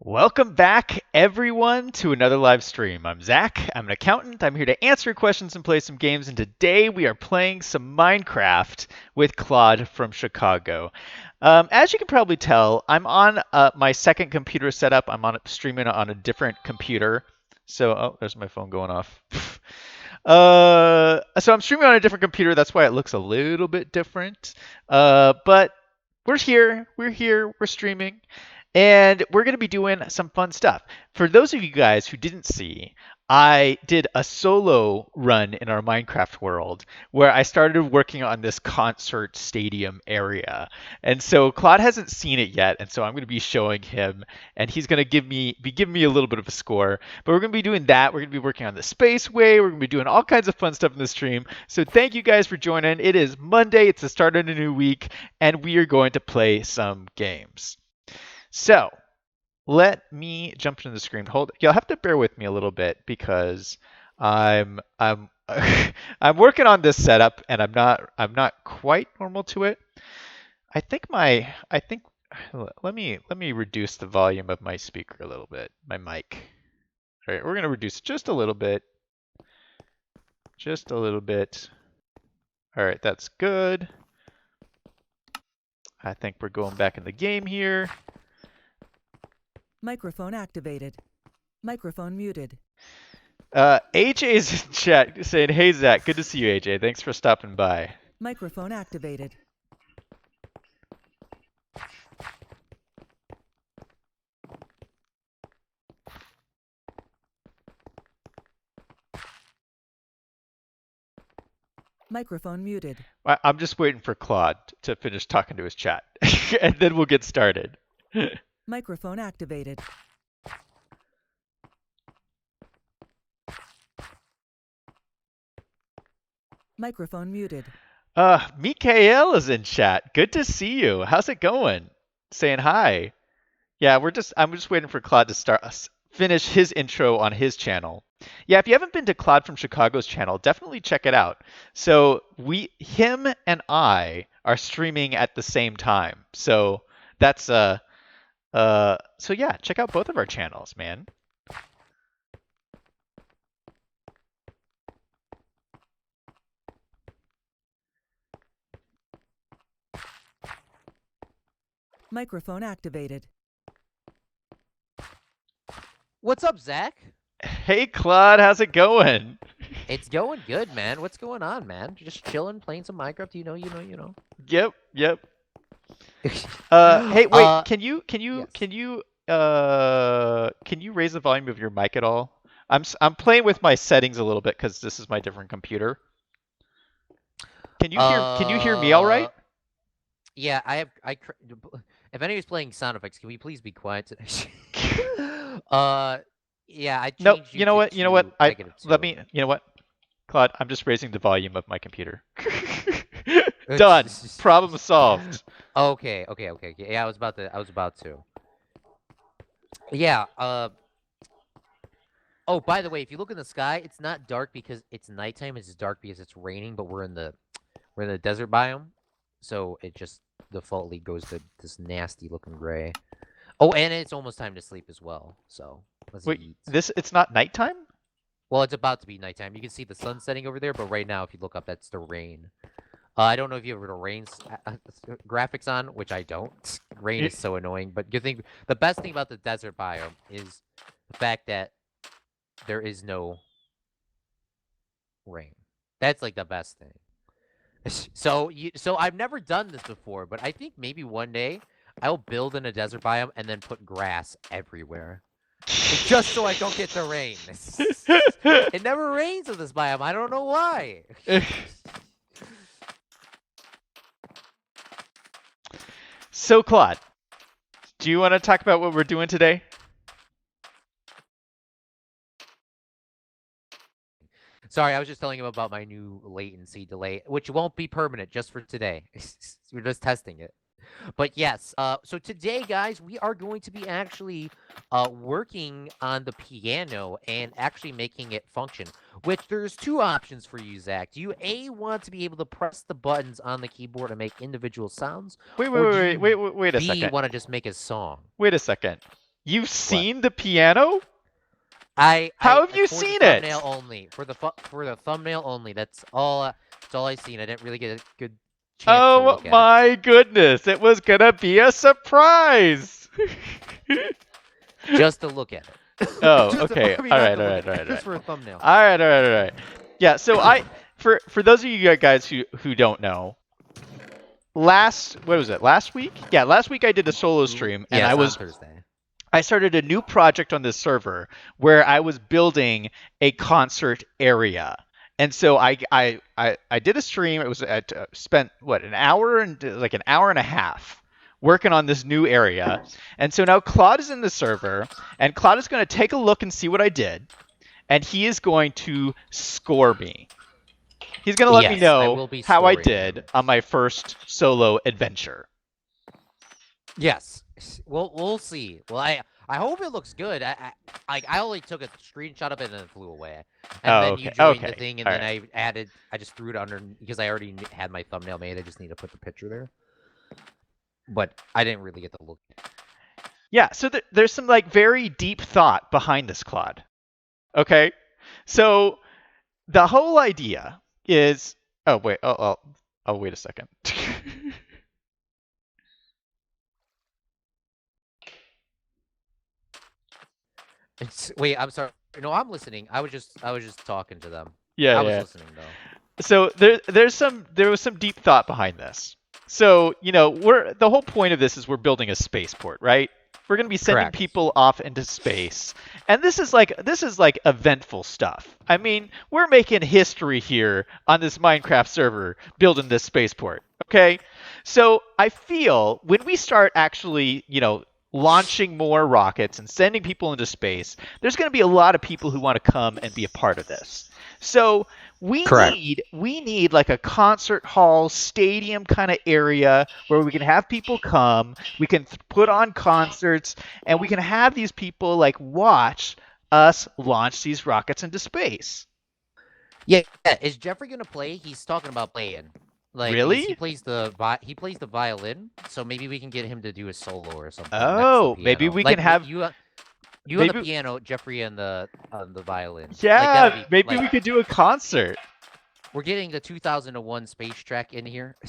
Welcome back, everyone, to another live stream. I'm Zach. I'm an accountant. I'm here to answer your questions and play some games. And today we are playing some Minecraft with Claude from Chicago. As you can probably tell, I'm on my second computer setup. I'm on streaming on a different computer. Oh, there's my phone going off. So I'm streaming on a different computer. That's why it looks a little bit different. But we're here. We're here. We're streaming. And we're going to be doing some fun stuff. For those of you guys who didn't see, I did a solo run in our Minecraft world where I started working on this concert stadium area. And so Claude hasn't seen it yet, and so I'm going to be showing him, and he's going to be giving me a little bit of a score. But we're going to be doing that. We're going to be working on the spaceway. We're going to be doing all kinds of fun stuff in the stream. So thank you guys for joining. It is Monday. It's the start of a new week, and we are going to play some games. So let me jump into the screen. You'll have to bear with me a little bit because I'm I'm working on this setup and I'm not quite normal to it. I think let me reduce the volume of my speaker a little bit, my mic. All right, we're gonna reduce it just a little bit. Just a little bit. All right, that's good. I think we're going back in the game here. Microphone activated. Microphone muted. AJ's in chat saying, "Hey Zach, good to see you, AJ. Thanks for stopping by." Microphone activated. Microphone muted. I'm just waiting for Claude to finish talking to his chat, and then we'll get started. Microphone activated. Microphone muted. Mikael is in chat. Good to see you. How's it going? Saying hi. Yeah, I'm just waiting for Claude to finish his intro on his channel. Yeah, if you haven't been to Claude from Chicago's channel, definitely check it out. So him and I are streaming at the same time. So that's so yeah, check out both of our channels, man. Microphone activated. What's up, Zach? Hey, Claude, how's it going? It's going good, man. What's going on, man? Just chilling, playing some Minecraft. You know. Yep. Hey, wait. Yes. Can you raise the volume of your mic at all? I'm playing with my settings a little bit because this is my different computer. Can you hear me all right? Yeah, if anybody's playing sound effects, can we please be quiet today? Yeah, I changed No, you know what? You know what? -2. You know what? Claude, I'm just raising the volume of my computer. Done. Problem solved. Okay. Yeah, I was about to. Yeah. Oh, by the way, if you look in the sky, it's not dark because it's nighttime. It's dark because it's raining. But we're in the desert biome, so it just defaultly goes to this nasty looking gray. Oh, and it's almost time to sleep as well. So let's eat. It's not nighttime? Well, it's about to be nighttime. You can see the sun setting over there, but right now, if you look up, that's the rain. I don't know if you have the rain graphics on, which I don't. Rain is so annoying. But the best thing about the desert biome is the fact that there is no rain. That's like the best thing. So I've never done this before, but I think maybe one day I'll build in a desert biome and then put grass everywhere. Just so I don't get the rain. It never rains in this biome. I don't know why. So, Claude, do you want to talk about what we're doing today? Sorry, I was just telling him about my new latency delay, which won't be permanent, just for today. We're just testing it. But yes, so today, guys, we are going to be actually working on the piano and actually making it function. Which there's two options for you, Zach. Do you want to be able to press the buttons on the keyboard and make individual sounds? Wait a second. Want to just make a song? Wait a second. You've What? seen the piano? I How have you for the seen thumbnail it? only. For the thumbnail only. That's all I seen. I didn't really get a good chance to Oh look at it. my goodness! It was gonna be a surprise. Just to look at it. Oh, Just okay. I mean, All not right, to all look right, at all it, right, all just right. for a thumbnail. All right, all right, all right. Yeah. So for those of you guys who don't know, what was it? Last week? Yeah, last week I did a solo stream, and Yes, on Thursday. I started a new project on this server where I was building a concert area. And so I did a stream. It was spent what an hour and like an hour and a half working on this new area. And so now Claude is in the server, and Claude is going to take a look and see what I did, and he is going to score me. He's going to let me Yes, I know will be how I scoring did you. on my first solo adventure. Yes. We'll see. Well, I hope it looks good. I only took a screenshot of it and then flew away. And Oh, then okay. you joined the Okay. thing, and All then right. I just threw it under because I already had my thumbnail made. I just need to put the picture there. But I didn't really get to look. Yeah, so there's some like very deep thought behind this, Claude. Okay, so the whole idea is. Oh wait. Oh wait a second. Wait, I'm sorry. No, I'm listening. I was just talking to them. Yeah, I was yeah. listening though. So there was some deep thought behind this. So the whole point of this is we're building a spaceport, right? We're going to be sending Correct. people off into space, and this is like eventful stuff. I mean, we're making history here on this Minecraft server building this spaceport. Okay, so I feel when we start actually, launching more rockets and sending people into space, there's going to be a lot of people who want to come and be a part of this. So we Correct. need like a concert hall, stadium kind of area where we can have people come, we can put on concerts, and we can have these people like watch us launch these rockets into space. Yeah. Is Jeffrey gonna play? He's talking about playing. Like he Really? plays he plays the violin, so maybe we can get him to do a solo or something next to the Oh, maybe piano. we can Like have you on the maybe piano, Jeffrey on the violin. Like that'll yeah, be maybe like we could do a concert. we're getting the 2001 Space Track in here. Yeah.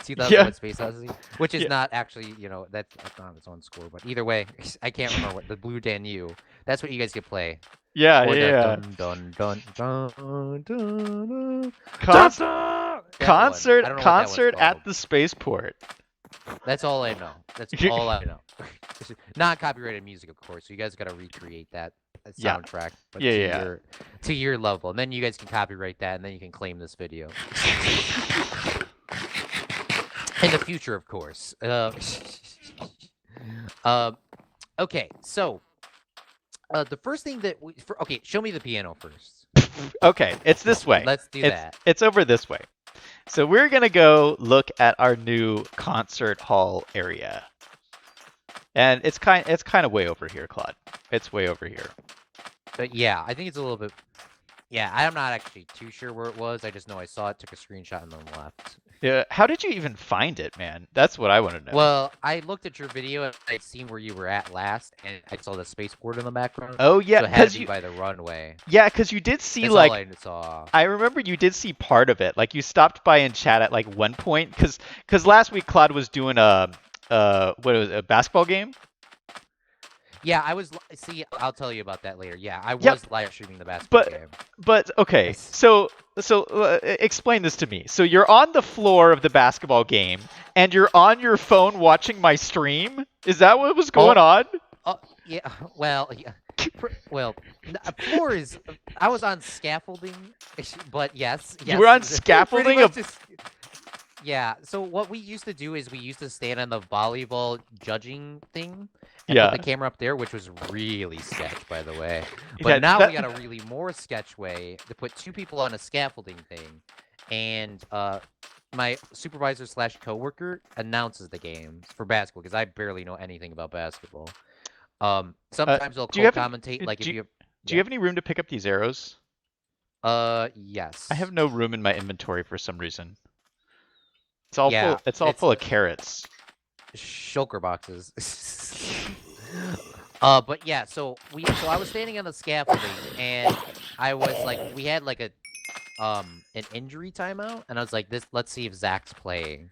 2001 Space Odyssey, which is Yeah. not actually, that's not its own score, but either way, I can't remember what the Blue Danube. That's what you guys could play. Yeah, Or the yeah. dun dun dun dun dun dun dun Con- dun. That one. I don't concert know what that one's concert called. at the spaceport. That's all I know. That's all I know. Non-copyrighted music, of course. So you guys got to recreate that Yeah. soundtrack, but Yeah, to yeah. your level, and then you guys can copyright that, and then you can claim this video in the future, of course. Okay, so the first thing that okay, show me the piano first. Okay, it's this way. Let's do that. It's over this way. So we're gonna go look at our new concert hall area, and it's kind of way over here, Claude. It's way over here. But yeah, I think it's a little bit. Yeah, I'm not actually too sure where it was. I just know I saw it, took a screenshot, and then left. Yeah. How did you even find it, man? That's what I want to know. Well, I looked at your video and I'd seen where you were at last, and I saw the spaceport in the background. Oh yeah, So it had to be by the runway. Yeah, because you did see That's like all I saw. I remember you did see part of it. Like you stopped by in chat at like one point because last week Claude was doing what was it, a basketball game. Yeah, I was. See, I'll tell you about that later. Yeah, I Yep. was live streaming the basketball game. But okay, Yes. so explain this to me. So you're on the floor of the basketball game and you're on your phone watching my stream? Is that what was going on? Oh, yeah. Well, yeah. Well, floor is. I was on scaffolding, but yes. You were on pretty scaffolding much yeah. So what we used to do is we used to stand on the volleyball judging thing and Yeah. put the camera up there, which was really sketch, by the way. Yeah, But now that- we got a really more sketch way to put two people on a scaffolding thing, and my supervisor / coworker announces the games for basketball because I barely know anything about basketball. Sometimes they'll do you have any- co-commentate like if you. Do you have any room to pick up these arrows? Yes. I have no room in my inventory for some reason. It's all Yeah, full. It's all full of carrots. Shulker boxes. But yeah, so I was standing on the scaffolding, and I was like, we had like an injury timeout, and I was like, let's see if Zach's playing.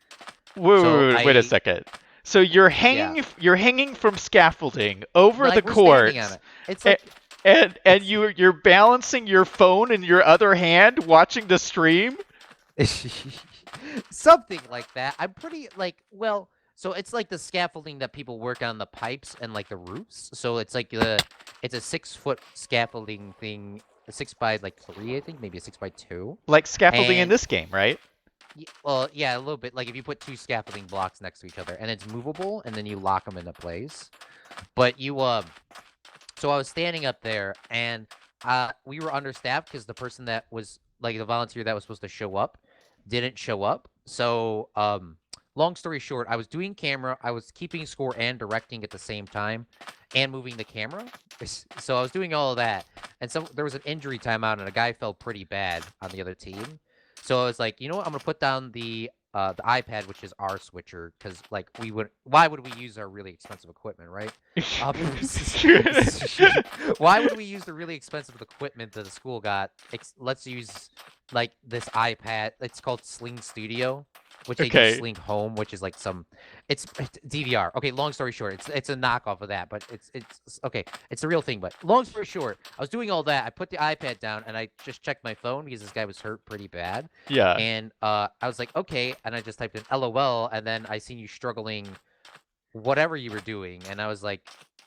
So Wait a I second. So you're yeah, hanging from scaffolding over the like we're standing on court, it. It's and like and it's you're balancing your phone in your other hand, watching the stream. something like that. I'm pretty like well, so it's like the scaffolding that people work on the pipes and like the roofs. So it's a 6 foot scaffolding thing, a 6 by 3, I think, maybe a 6 by 2, Like scaffolding in and this game, right? well, yeah, a little bit. Like if you put two scaffolding blocks next to each other, and it's movable, and then you lock them into place. But so I was standing up there, and we were understaffed because the person that was like the volunteer that was supposed to show up didn't show up. So, long story short, I was doing camera, I was keeping score and directing at the same time, and moving the camera. So I was doing all of that, and so there was an injury timeout, and a guy fell pretty bad on the other team. So I was like, you know what, I'm gonna put down the iPad, which is our switcher, because like why would we use our really expensive equipment, right? Um, why would we use the really expensive equipment that the school got? Let's use like this iPad. It's called Sling Studio, which they do Okay. Sling Home, which is like it's DVR. Okay, long story short, it's a knockoff of that, but it's okay. It's the real thing. But long story short, I was doing all that. I put the iPad down and I just checked my phone because this guy was hurt pretty bad. Yeah. And I was like, okay, and I just typed in LOL, and then I seen you struggling, whatever you were doing, and I was like,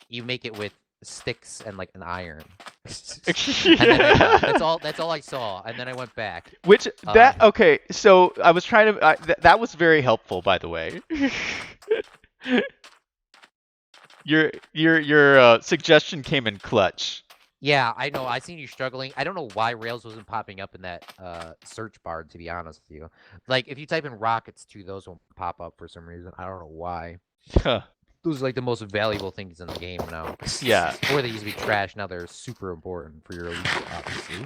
you make it with sticks and like an iron. And then I left. That's all I saw, and then I went back. Which Uh, okay, so I was trying to that was very helpful, by the way. Your suggestion came in clutch. yeah, I know. I seen you struggling. I don't know why Rails wasn't popping up in that search bar, to be honest with you. Like if you type in rockets too, those won't pop up for some reason. I don't know why. Huh. Those are like the most valuable things in the game now. Yeah. Before they used to be trash, now they're super important for your elite, obviously.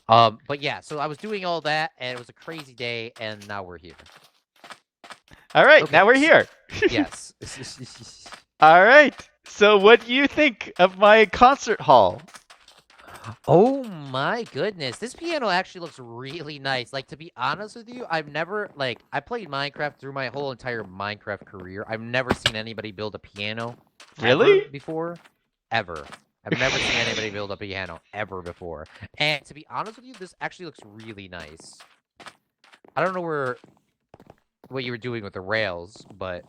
But yeah, so I was doing all that, and it was a crazy day, and now we're here. All right, Okay, now we're here. Yes. All right. So what do you think of my concert hall? Oh my goodness, this piano actually looks really nice. Like, to be honest with you, I've never I played Minecraft through my whole entire Minecraft career. I've never seen anybody build a piano ever Really? before, ever. I've never seen anybody build a piano ever before. And to be honest with you, this actually looks really nice. I don't know what you were doing with the rails, but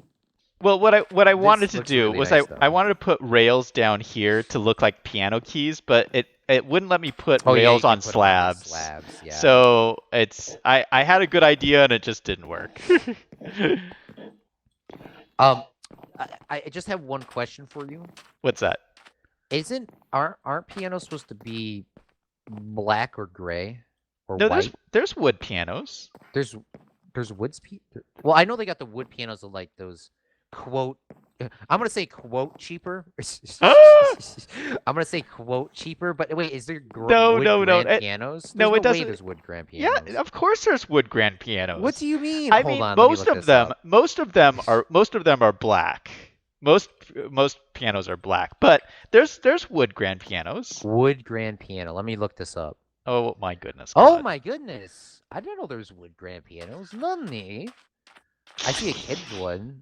Well, what I this wanted to looks do really was nice, I though. wanted to put rails down here to look like piano keys, but it wouldn't let me put Oh yeah, you rails on can't put them on these slabs. slabs. Yeah. So I had a good idea and it just didn't work. Um, I just have one question for you. What's that? Aren't pianos supposed to be black or gray or No, white? there's wood pianos. There's well, I know they got the wood pianos of like those quote. I'm gonna say quote cheaper. Ah! I'm gonna say quote cheaper, but wait, is there No, wood no, no. grand pianos? There's No, no it way doesn't. there's wood grand Yeah, pianos. of course there's wood grand What pianos. do you mean? I Hold mean, on, let me look this up. most of them are black. Most pianos are black, but there's wood grand pianos. Wood grand piano. Let me look this up. Oh my goodness, Oh Claude. my goodness! I didn't know there was wood grand pianos. None. I see a kid's one.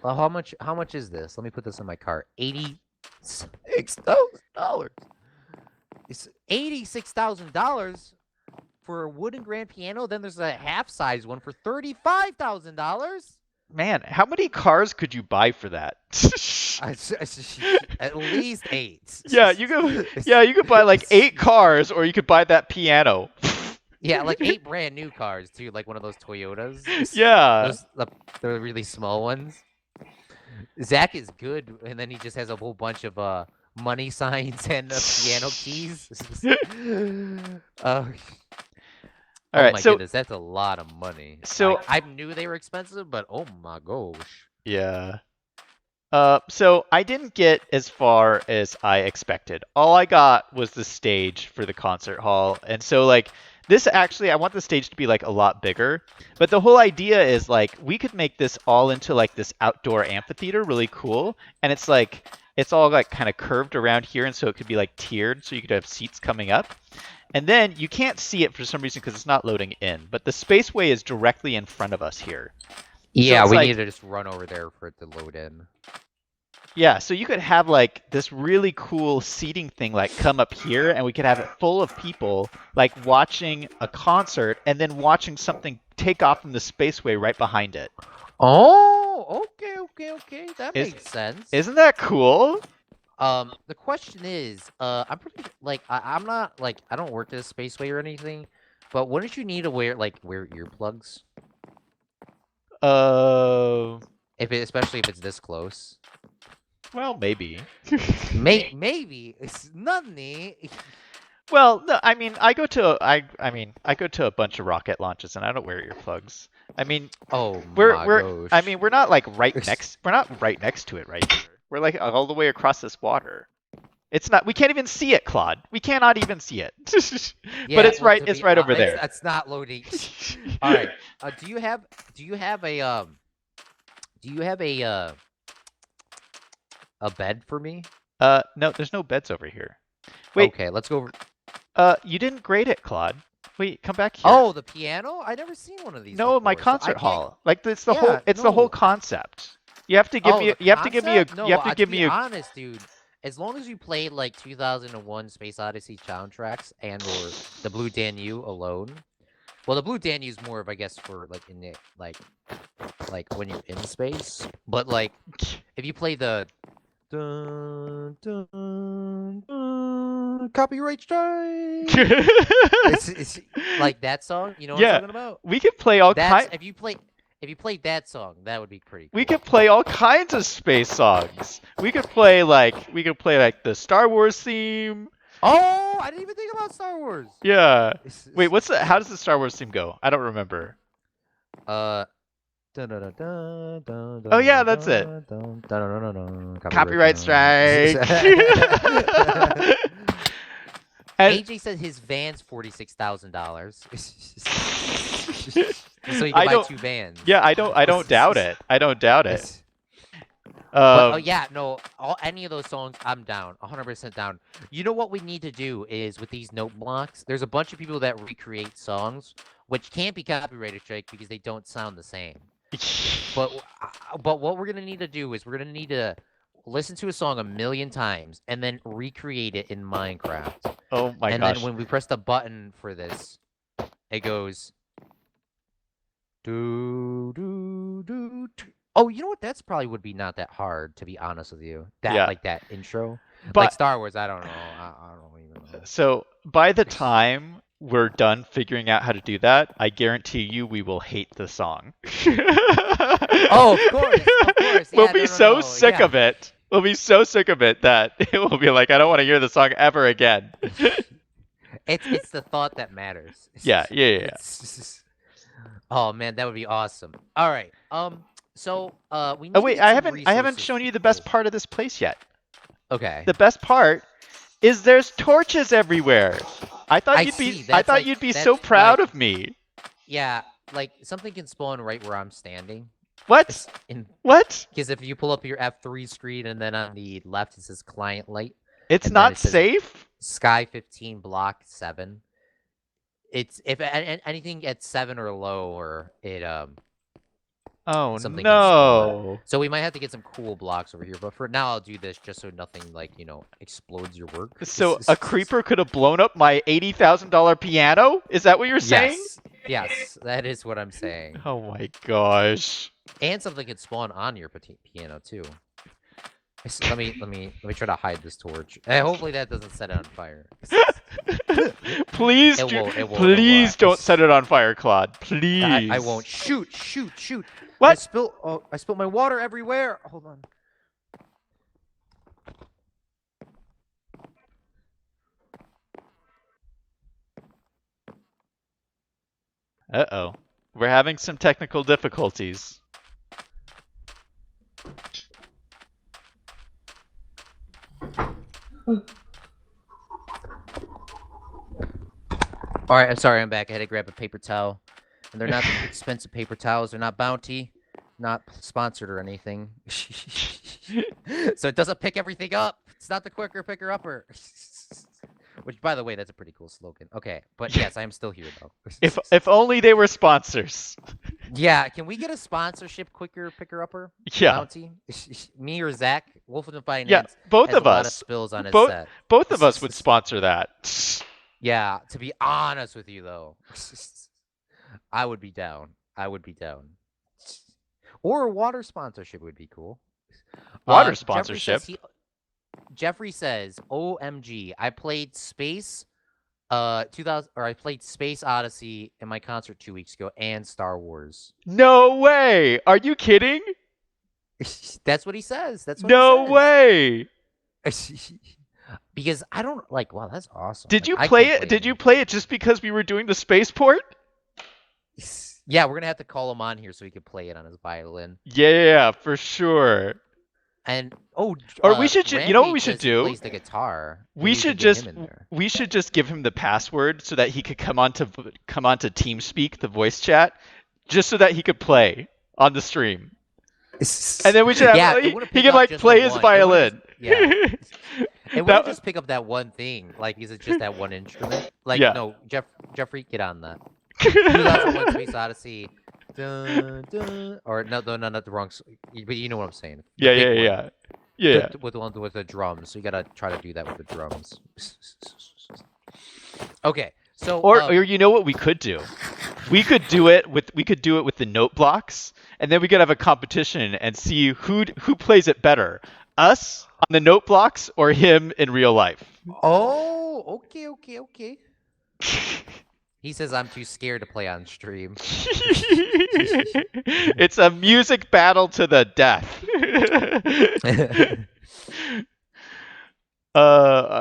Well, how much is this? Let me put this in my cart. $86,000. It's $86,000 for a wooden grand piano. Then there's a half size one for $35,000. Man, how many cars could you buy for that? At least 8. You could buy like 8 cars, or you could buy that piano. Yeah, like 8 brand new cars too, like one of those Toyotas. Yeah. The really small ones. Zach is good, and then he just has a whole bunch of money signs and piano keys. All right, my so goodness, that's a lot of money. so I knew they were expensive, but oh my gosh. yeah. So I didn't get as far as I expected. All I got was the stage for the concert hall. And so like this actually I want the stage to be like a lot bigger. But the whole idea is like we could make this all into like this outdoor amphitheater, really cool. And it's like It's all like kind of curved around here, and so it could be like tiered, so you could have seats coming up. And then you can't see it for some reason because it's not loading in, but the spaceway is directly in front of us here. So Yeah, it's we like, need to just run over there for it to load in. yeah, so you could have like this really cool seating thing like come up here, and we could have it full of people like watching a concert and then watching something take off from the spaceway right behind it. Oh, okay. That Is makes sense. Isn't that cool? The question is, I'm pretty like I'm not like I don't work at a spaceway or anything, but wouldn't you need to wear earplugs Uh, especially if it's this close? well, maybe. Maybe it's nothing. Well, no, I mean, I go to a bunch of rocket launches and I don't wear earplugs. I mean, Oh my gosh. we're not like we're not right next to it right here. We're like all the way across this water. It's not, we can't even see it, Claude. We cannot even see it. Yeah, But it's well, right, it's right over there. It's not loading. All right. Do you have a bed for me? No, there's no beds over here. Wait, Okay, let's go over. you didn't grade it, Claude. Wait, come back here. Oh, the piano? I never seen one of these No, my before, so I concert can't- hall. Like it's the Yeah, the whole no. concept. You have to give me the you have to give me a concept? No, you have to to give be me a honest, dude. As long as you played like 2001 Space Odyssey soundtracks and or the Blue Danube alone. Well, the Blue Danube is more of, I guess, for like in it, like when you're in space. But like, if you play the dun, dun, dun, copyright strike, it's like that song. You know what Yeah. I'm talking about? we could play all That's kinds. if you played that song, that would be pretty cool. We could play all kinds of space songs. We could play like the Star Wars theme. Oh, I didn't even think about Star Wars. Yeah. Wait, how does the Star Wars theme go? I don't remember. Oh yeah, that's it. Copyright strike. And AJ said his van's $46,000. So you I can buy don't- 2 vans. yeah, I don't doubt it. I don't doubt it. But yeah, no, any of those songs, I'm down, 100% down. You know what we need to do is with these note blocks, there's a bunch of people that recreate songs, which can't be copyrighted strike because they don't sound the same. But what we're gonna need to do is we're gonna need to listen to a song 1,000,000 times and then recreate it in Minecraft. Oh my and gosh. then when we press the button for this, it goes. Do do do. Oh, you know what? That's probably would be not that hard, to be honest with you. That Yeah. like that intro, But- like Star Wars. I don't know. I don't even know. So by the time we're done figuring out how to do that, I guarantee you we will hate the song. Oh, of course. We'll Yeah, be no, so sick yeah. of it. We'll be so sick of it that it will be like, I don't want to hear the song ever again. It's the thought that matters. Yeah. It's- Oh man, that would be awesome. All right. So we need Oh to wait, get I some haven't resources shown you the for best this. part of this place yet. Okay. The best part is there's torches everywhere. I thought I you'd be see, I that's thought like- you'd be that's so proud like- of me. Yeah, like something can spawn right where I'm standing. What? What? Because if you pull up your F3 screen and then on the left it says client light, It's And then not it says- safe? Sky 15 block 7. It's if anything at 7 or lower, it Oh Something can no. So we might have to get some cool blocks over here, but for now I'll do this just so nothing like, explodes your work. So a creeper could have blown up my $80,000 piano? Is that what you're saying? Yes, that is what I'm saying. Oh my gosh. And something could spawn on your piano too. Let me try to hide this torch. Hopefully that doesn't set it on fire. Please, please don't set it on fire, Claude. Please. I won't. Shoot. What? I spilled my water everywhere. Hold on. Uh-oh. We're having some technical difficulties. All right, I'm sorry, I'm back. I had to grab a paper towel. And they're not expensive paper towels. They're not Bounty. not sponsored or anything. So it doesn't pick everything up. It's not the quicker picker upper. Which, by the way, that's a pretty cool slogan. Okay, but yes, I am still here though. If only they were sponsors. Yeah, can we get a sponsorship quicker picker upper? Yeah. Bounty? Me or Zach? Wolfen of Finance Yeah, both has of a lot of us. spills on his Both set. both of us would sponsor that. Yeah, to be honest with you though, I would be down. I would be down. Or a water sponsorship would be cool. Water Jeffrey sponsorship. Jeffrey says, "OMG, I played Space 2000 or I played Space Odyssey in my concert 2 weeks ago and Star Wars." No way! Are you kidding? That's what he says. That's what No he says. way! Because I don't like. Wow, that's awesome. Did you I play can't it? Did you play it just because we were doing the spaceport? Yeah, we're gonna have to call him on here so he can play it on his violin. Yeah, for sure. And or we should you know what we should do? Plays the guitar. We should just give him the password so that he could come onto TeamSpeak, the voice chat, just so that he could play on the stream. And then we should have he can like play his violin. It wouldn't just pick up that one thing, like is it just that one instrument? Like no, Jeffrey, get on that. 2001 Space Odyssey. Dun, dun, or no, not the wrong. But you know what I'm saying. Yeah. With the one with the drums, so you gotta try to do that with the drums. Okay, so or you know what we could do? We could do it with the note blocks, and then we could have a competition and see who plays it better, us on the note blocks or him in real life. Oh, okay. He says I'm too scared to play on stream. It's a music battle to the death.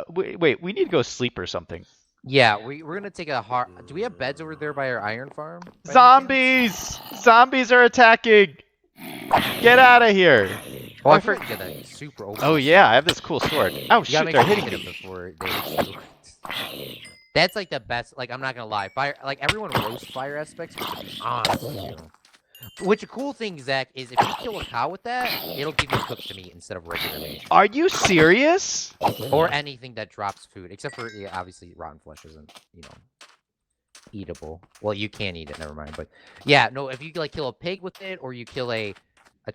Wait, we need to go sleep or something. Yeah, we're gonna take a hard. Do we have beds over there by our iron farm? Zombies! Zombies are attacking! Get out of here! Oh, I forgot to get that super open. Oh yeah, I have this cool sword. Oh shoot, they're hitting them before they hit you. That's like the best. Like I'm not gonna lie, fire. Like everyone roasts fire aspects. Which a cool thing, Zach, is if you kill a cow with that, it'll give you cooked meat instead of regular meat. Are you serious? Or anything that drops food, except for obviously rotten flesh isn't, eatable. Well, you can eat it. Never mind. But yeah, no. If you like kill a pig with it, or you kill a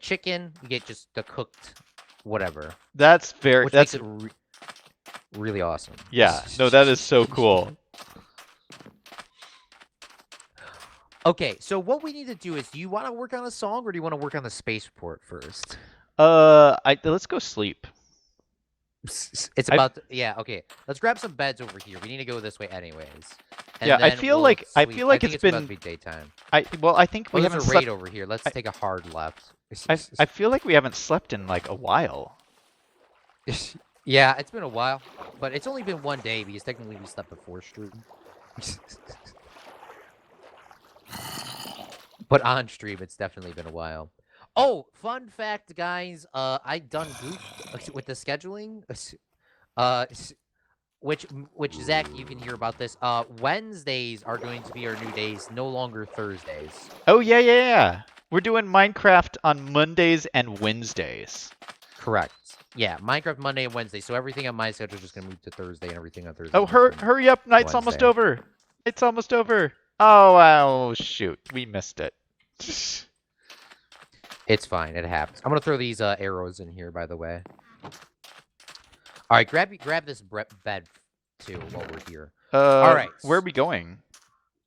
chicken, you get just the cooked whatever. That's makes it really awesome. Yeah. No, that is so cool. Okay, so what we need to do is, do you want to work on a song or do you want to work on the spaceport first? Let's go sleep. It's about okay. Let's grab some beds over here. We need to go this way anyways. And I feel like it's been about to be daytime. I think we haven't there's a raid over here. Let's take a hard left. I feel like we haven't slept in like a while. Yeah, it's been a while, but it's only been one day because technically we slept before stream. But on stream, it's definitely been a while. Oh, fun fact, guys. I done goofed with the scheduling. Which Zach, you can hear about this. Wednesdays are going to be our new days, no longer Thursdays. Oh yeah. We're doing Minecraft on Mondays and Wednesdays. Correct. Yeah, Minecraft Monday and Wednesday. So everything on my schedule is just gonna move to Thursday, and everything on Thursday. Oh, hurry up! Night's almost over. It's almost over. Oh shoot, we missed it. It's fine. It happens. I'm gonna throw these arrows in here, by the way. All right, grab this bed too while we're here. All right, where are we going?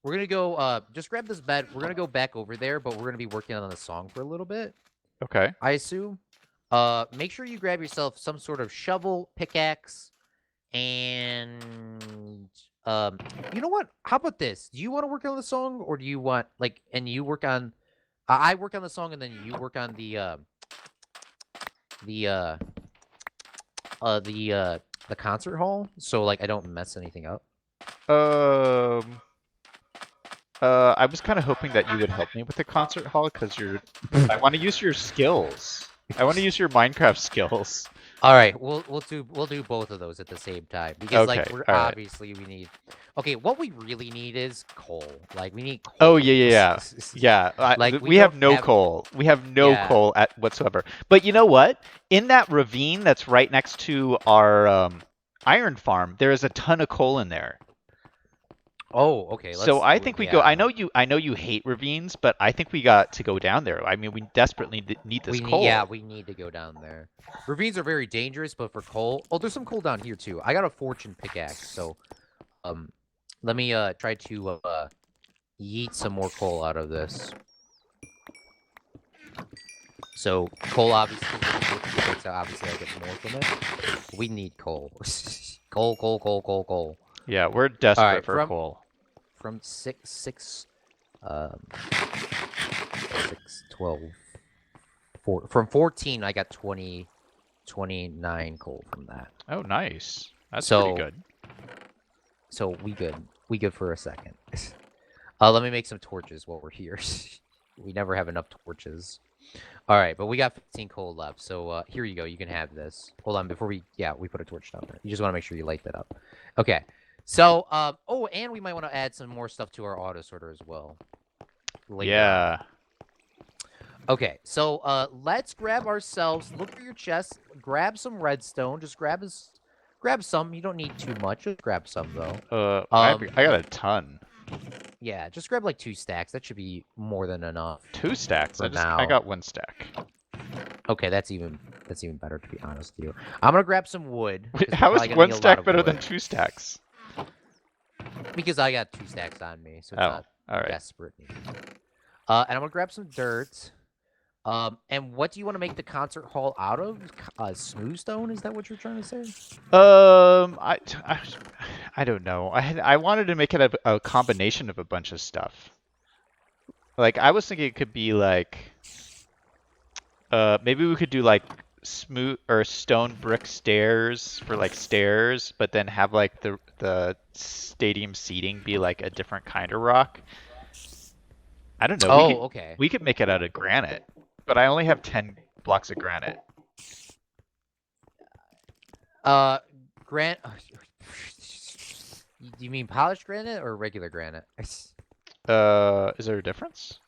We're gonna go. Just grab this bed. We're gonna go back over there, but we're gonna be working on the song for a little bit. Okay. I assume. Make sure you grab yourself some sort of shovel, pickaxe, and you know what? How about this? Do you want to work on the song, or do you want and you work on? I work on the song, and then you work on the concert hall, so I don't mess anything up. I was kind of hoping that you would help me with the concert hall because I want to use your skills. I want to use your Minecraft skills. All right, we'll do both of those at the same time because Okay. like we're All right. obviously we need. Okay, what we really need is coal. Like we need Oh coal. yeah, yeah, yeah. Yeah, Like we we have don't no have. coal. We have no Yeah. coal at whatsoever. But you know what? In that ravine that's right next to our iron farm, there is a ton of coal in there. Oh, okay. So Let's. I think we go. Yeah. I know you hate ravines, but I think we got to go down there. I mean, we desperately need this We need. Yeah, coal. we need to go down there. Ravines are very dangerous, but for coal. Oh, there's some coal down here too. I got a fortune pickaxe, so um, let me try to yeet some more coal out of this. So coal obviously, so obviously I get more from it. We need coal. Coal. Yeah, we're All desperate right, for coal. from um 6, 12, 4, from 14 I got 29 coal from that. Oh, nice. That's pretty So good. so we good. We good for a second. Let me make some torches while we're here. We never have enough torches. All right, but we got 15 coal left. So here you go. You can have this. Hold on, before we we put a torch down there. You just want to make sure you light that up. Okay. So oh, and we might want to add some more stuff to our auto sorter as well later on. Yeah. Okay, so let's grab ourselves. Look for your chest. Grab some redstone. Just grab some. You don't need too much. Just grab some though. I got a ton. Yeah, just grab like 2 stacks. That should be more than enough 2 stacks. for I now. got 1 stack. Okay, that's even better to be honest with you. I'm gonna grab some wood. How is 1 stack better than 2 stacks? Because I got 2 stacks on me, so it's Oh, not all right. desperate. And I'm gonna grab some dirt. And what do you want to make the concert hall out of? Smooth stone? Is that what you're trying to say? I, I don't know. I wanted to make it a combination of a bunch of stuff. Like I was thinking it could be like, maybe we could do like smooth or stone brick stairs for like stairs, but then have like the stadium seating be like a different kind of rock. I don't know. Oh, okay. We could make it out of granite, but I only have 10 blocks of granite. Grant. Do you mean polished granite or regular granite? Is there a difference?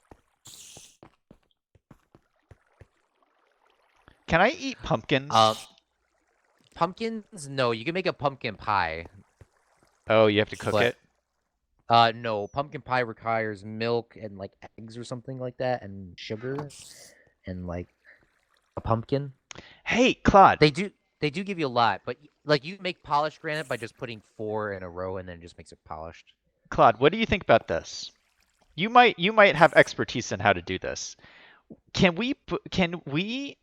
Can I eat pumpkins? Pumpkins? No, you can make a pumpkin pie. Oh, you have to cook it? No, pumpkin pie requires milk and like eggs or something like that, and sugar, and like a pumpkin. Hey, Claude. They do give you a lot, but like you make polished granite by just putting 4 in a row, and then it just makes it polished. Claude, what do you think about this? You might have expertise in how to do this. Can we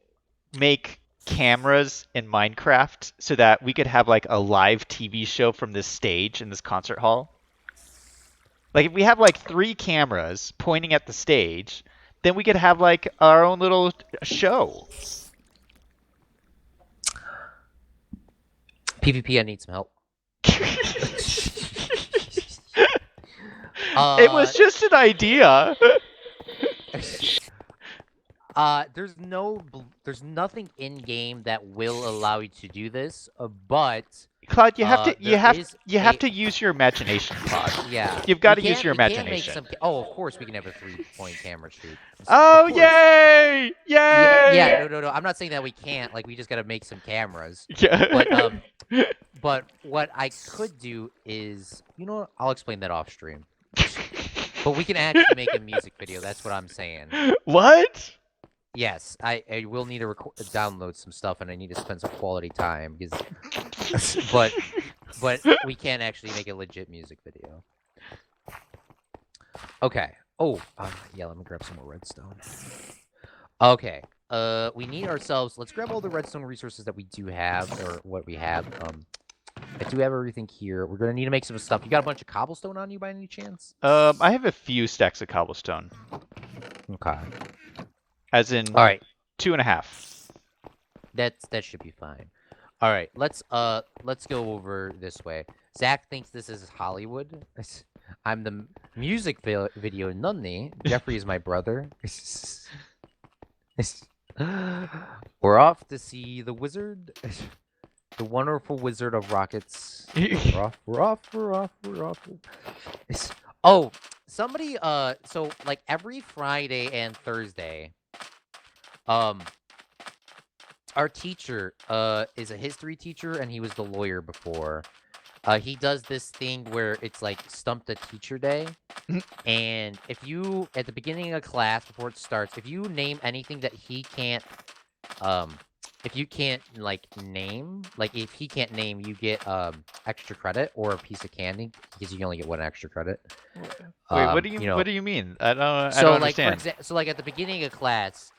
make cameras in Minecraft so that we could have like a live TV show from this stage in this concert hall? Like if we have like 3 cameras pointing at the stage, then we could have like our own little show. PvP, I need some help. It was just an idea. There's nothing in game that will allow you to do this, but Claude, you have there to use your imagination, Claude. yeah, You've got to we use your can make imagination. some. Oh, of course we can have a 3-point camera shoot. Oh, Of course. yay! Yay! Yeah, no. I'm not saying that we can't. Like, we just gotta make some cameras. Yeah. But what I could do is, you know what? I'll explain that off stream. But we can actually make a music video. That's what I'm saying. What? Yes, I will need to download some stuff, and I need to spend some quality time because, but we can actually make a legit music video. Okay. Oh, yeah. Let me grab some more redstone. Okay. We need ourselves. Let's grab all the redstone resources that we do have, or what we have. I do have everything here. We're gonna need to make some stuff. You got a bunch of cobblestone on you by any chance? I have a few stacks of cobblestone. Okay. As in, all right, 2.5. That should be fine. All right, let's go over this way. Zach thinks this is Hollywood. I'm the music video nunny. Jeffrey is my brother. We're off to see the wizard, the wonderful wizard of rockets. We're off. We're off. We're off. We're off. Oh, somebody. So like every Friday and Thursday, um, our teacher, is a history teacher, and he was the lawyer before. He does this thing where it's like Stump the Teacher Day. And if you, at the beginning of class, before it starts, if you name anything that he can't, if you can't, like, name, like, if he can't name, you get, extra credit or a piece of candy, because you only get one extra credit. Wait, what What do you mean? I don't so, understand. so, like, at the beginning of class,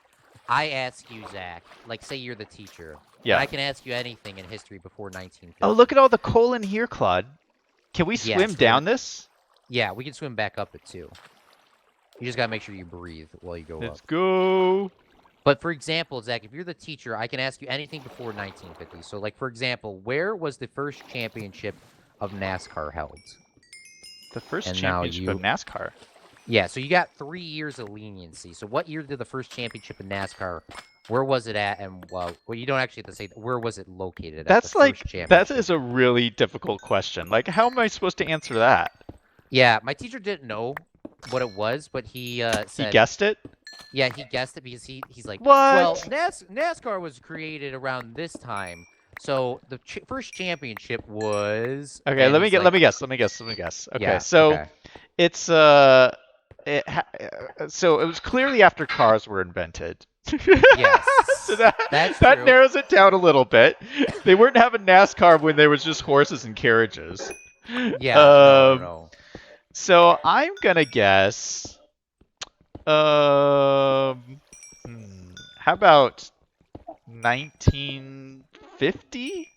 I ask you, Zach, like, say you're the teacher, and Yeah. I can ask you anything in history before 1950. Oh, look at all the coal in here, Claude. Can we swim down this? Yeah, we can swim back up it, too. You just gotta make sure you breathe while you go up. Let's go. But for example, Zach, if you're the teacher, I can ask you anything before 1950. So, like, for example, where was the first championship of NASCAR held? The first And now championship of NASCAR. Yeah, so you got 3 years of leniency. So what year did the first championship in NASCAR, where was it at, and, well, you don't actually have to say, where was it located at That's the like, first championship? that is a really difficult question. Like, how am I supposed to answer that? Yeah, my teacher didn't know what it was, but he said... He guessed it? Yeah, he guessed it because he's like, What? well, NASCAR was created around this time, so the first championship was. Okay, let me guess. Okay, Yeah, so okay. it's so it was clearly after cars were invented. Yes, So that's that true. narrows it down a little bit. They weren't having NASCAR when there was just horses and carriages. Yeah, no. So I'm gonna guess. How about 1950?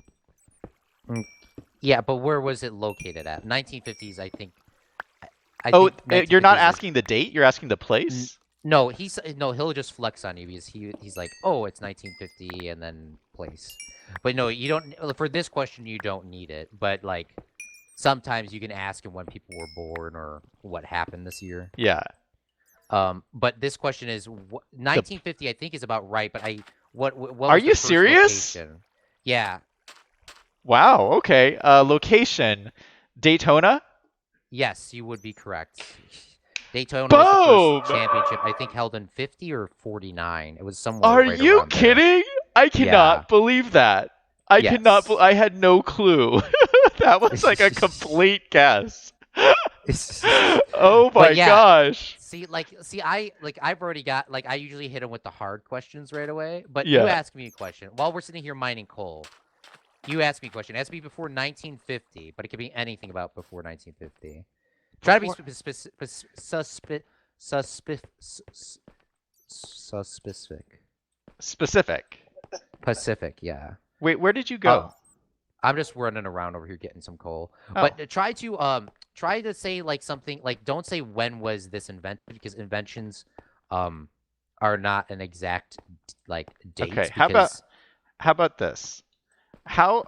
Yeah, but where was it located at? 1950s, I think. Oh, think you're not 1950s asking the date. You're asking the place. No, he'll just flex on you because he's like, oh, it's 1950 and then place. But no, you don't. For this question, you don't need it. But like, sometimes you can ask him when people were born or what happened this year. Yeah. But this question is 1950. I think is about right. But what Are was you the first serious? location? Yeah. Wow. Okay. Location, Daytona. Yes, you would be correct. Daytona Boom! was the first championship. I think held in 50 or 49. It was somewhere. Are right you around there. kidding? I cannot believe that. I cannot. I had no clue. That was like a complete guess. Oh my gosh. I've already got I usually hit him with the hard questions right away, but Yeah. you ask me a question while we're sitting here mining coal. You ask me a question. It has to be before 1950, but it could be anything about before 1950. Try to be specific. Pacific, yeah. Wait, where did you go? I'm just running around over here getting some coal. But try to say like something like don't say when was this invented because inventions are not an exact like date. Okay, how about this? How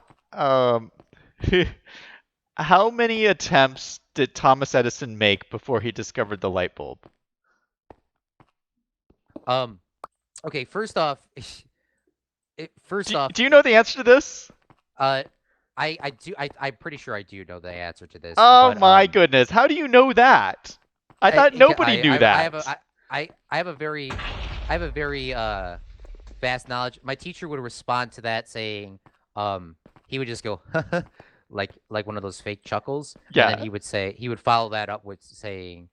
how many attempts did Thomas Edison make before he discovered the light bulb? Okay, first off, do you know the answer to this? I do. I'm pretty sure I do know the answer to this. Oh my goodness! How do you know that? I thought nobody knew that. I have a very vast knowledge. My teacher would respond to that saying, he would just go, like one of those fake chuckles. Yeah. And then he would follow that up with saying,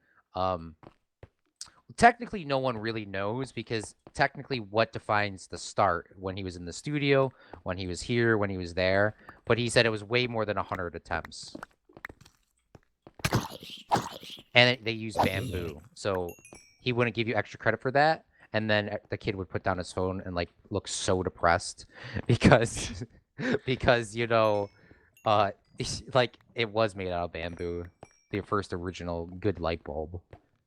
technically no one really knows because technically what defines the start when he was in the studio, when he was here, when he was there. But he said it was way more than 100 attempts. And they used bamboo. So he wouldn't give you extra credit for that. And then the kid would put down his phone and like look so depressed because like it was made out of bamboo. The first original good light bulb.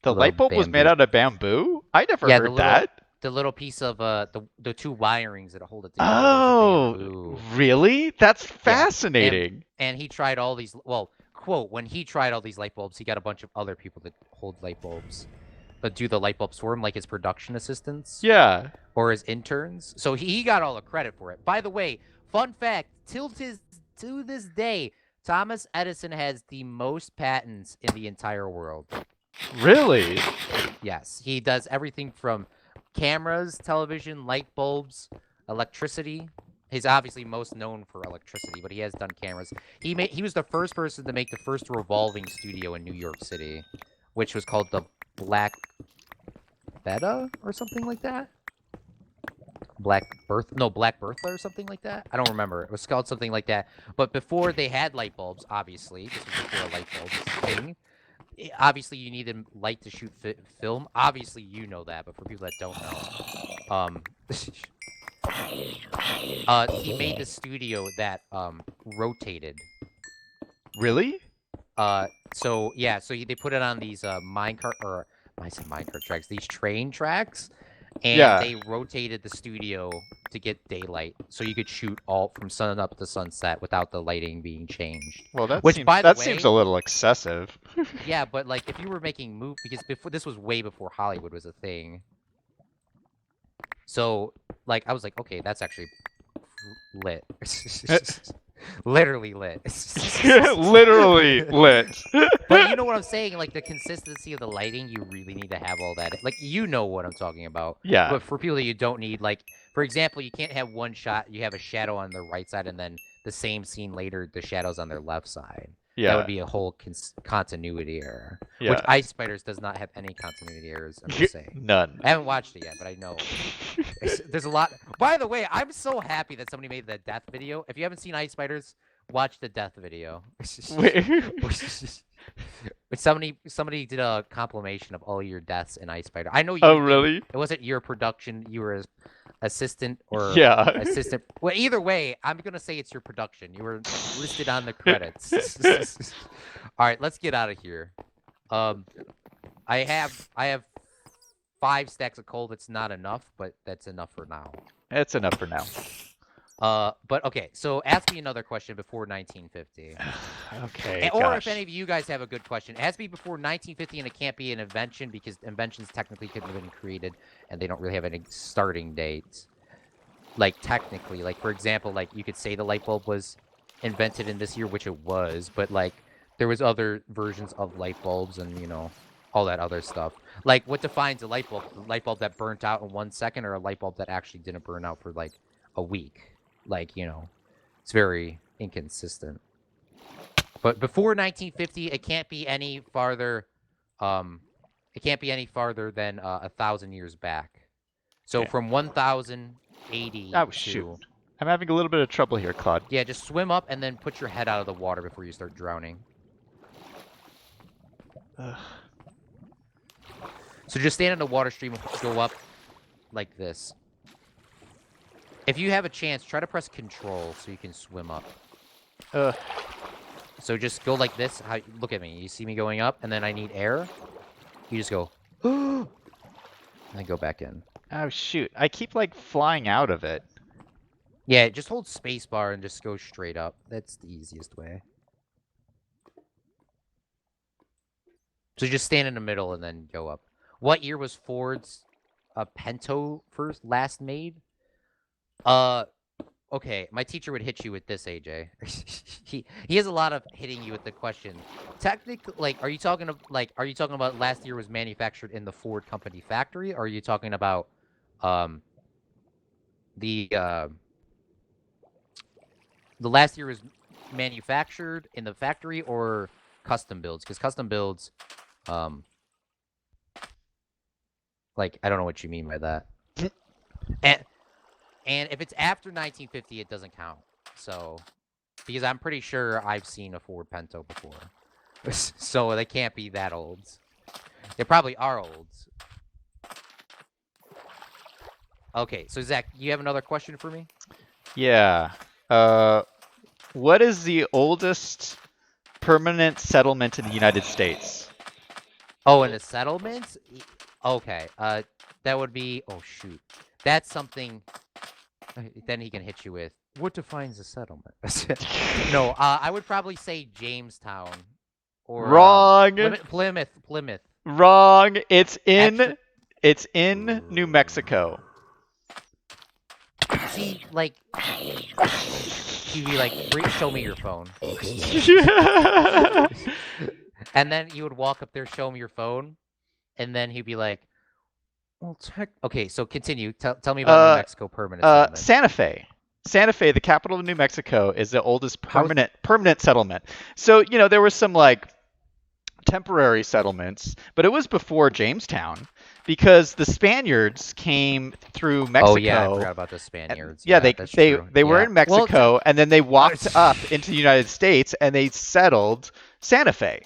The light bulb was made out of bamboo? I never heard that. The little piece of the two wirings that hold it together. Oh, really? That's fascinating. Yeah. And he tried all these. Well, quote: when he tried all these light bulbs, he got a bunch of other people that hold light bulbs. do the light bulbs for him, like his production assistants. Yeah. Or his interns. So he got all the credit for it. By the way, fun fact, to this day, Thomas Edison has the most patents in the entire world. Really? Yes, he does everything from cameras, television, light bulbs, electricity. He's obviously most known for electricity, but he has done cameras. He was the first person to make the first revolving studio in New York City, which was called the Black Betta or something like that. Black Bertha or something like that. I don't remember. It was called something like that. But before they had light bulbs, obviously, this was before a light bulbs thing. Obviously, you needed light to shoot film. Obviously, you know that, but for people that don't know, he made the studio that rotated. Really? So they put it on these minecart tracks, these train tracks. And they rotated the studio to get daylight, so you could shoot all from sun up to sunset without the lighting being changed. Well, that seems a little excessive. Yeah, but like if you were making because this was way before Hollywood was a thing. So like I was like, okay, that's actually lit. Literally lit. Literally lit. But you know what I'm saying? Like the consistency of the lighting, you really need to have all that. Like you know what I'm talking about. Yeah. But for people that you don't need, like for example, you can't have one shot. You have a shadow on the right side, and then the same scene later, the shadow's on their left side. Yeah. That would be a whole continuity error. Yeah. Which Ice Spiders does not have any continuity errors. I'm just saying. None. I haven't watched it yet, but I know. There's a lot. By the way, I'm so happy that somebody made the death video. If you haven't seen Ice Spiders, watch the death video. Somebody did a compilation of all your deaths in Ice Spider. I know you. Oh, really? It wasn't your production. You were assistant or assistant. Well, either way, I'm gonna say it's your production. You were listed on the credits. All right, let's get out of here. I have 5 stacks of coal. That's not enough, but that's enough for now. It's enough for now. But okay, so ask me another question before 1950. Okay. Or if any of you guys have a good question, it has to be before 1950, and it can't be an invention because inventions technically couldn't have been created, and they don't really have any starting dates. Like technically, like for example, like you could say the light bulb was invented in this year, which it was, but like there was other versions of light bulbs, and you know all that other stuff. Like what defines a light bulb? A light bulb that burnt out in 1 second, or a light bulb that actually didn't burn out for like a week? Like, you know, it's very inconsistent. But before 1950, it can't be any farther. It can't be any farther than 1,000 years back. So from 1080. Oh shoot! I'm having a little bit of trouble here, Claude. Yeah, just swim up and then put your head out of the water before you start drowning. So just stand in the water stream and go up like this. If you have a chance, try to press Control so you can swim up. So just go like this. Look at me. You see me going up, and then I need air. You just go, and then go back in. Oh shoot! I keep like flying out of it. Yeah, just hold spacebar and just go straight up. That's the easiest way. So just stand in the middle and then go up. What year was Ford's Pinto last made? Okay, my teacher would hit you with this, AJ. he has a lot of hitting you with the question. Technically, like, are you talking about last year was manufactured in the Ford company factory, or are you talking about the last year was manufactured in the factory or custom builds? Because custom builds, like, I don't know what you mean by that. And if it's after 1950, it doesn't count. So, because I'm pretty sure I've seen a Ford Pinto before. So they can't be that old. They probably are old. Okay, so Zach, you have another question for me? Yeah. What is the oldest permanent settlement in the United States? Oh, in a settlement? Okay. That would be... Oh, shoot. That's something... Then he can hit you with, what defines a settlement? No, I would probably say Jamestown. Or, Wrong! Plymouth. Wrong. It's Extra- in New Mexico. See, like, he'd be like, show me your phone. And then you would walk up there, show him your phone, and then he'd be like, well, okay, so continue. Tell me about New Mexico permanent settlement. Santa Fe. Santa Fe, the capital of New Mexico, is the oldest How's- permanent settlement. So, you know, there was some like temporary settlements, but it was before Jamestown because the Spaniards came through Mexico. Oh yeah, I forgot about the Spaniards. Yeah, that's true. they were Yeah. in Mexico, and then they walked up into the United States and they settled Santa Fe.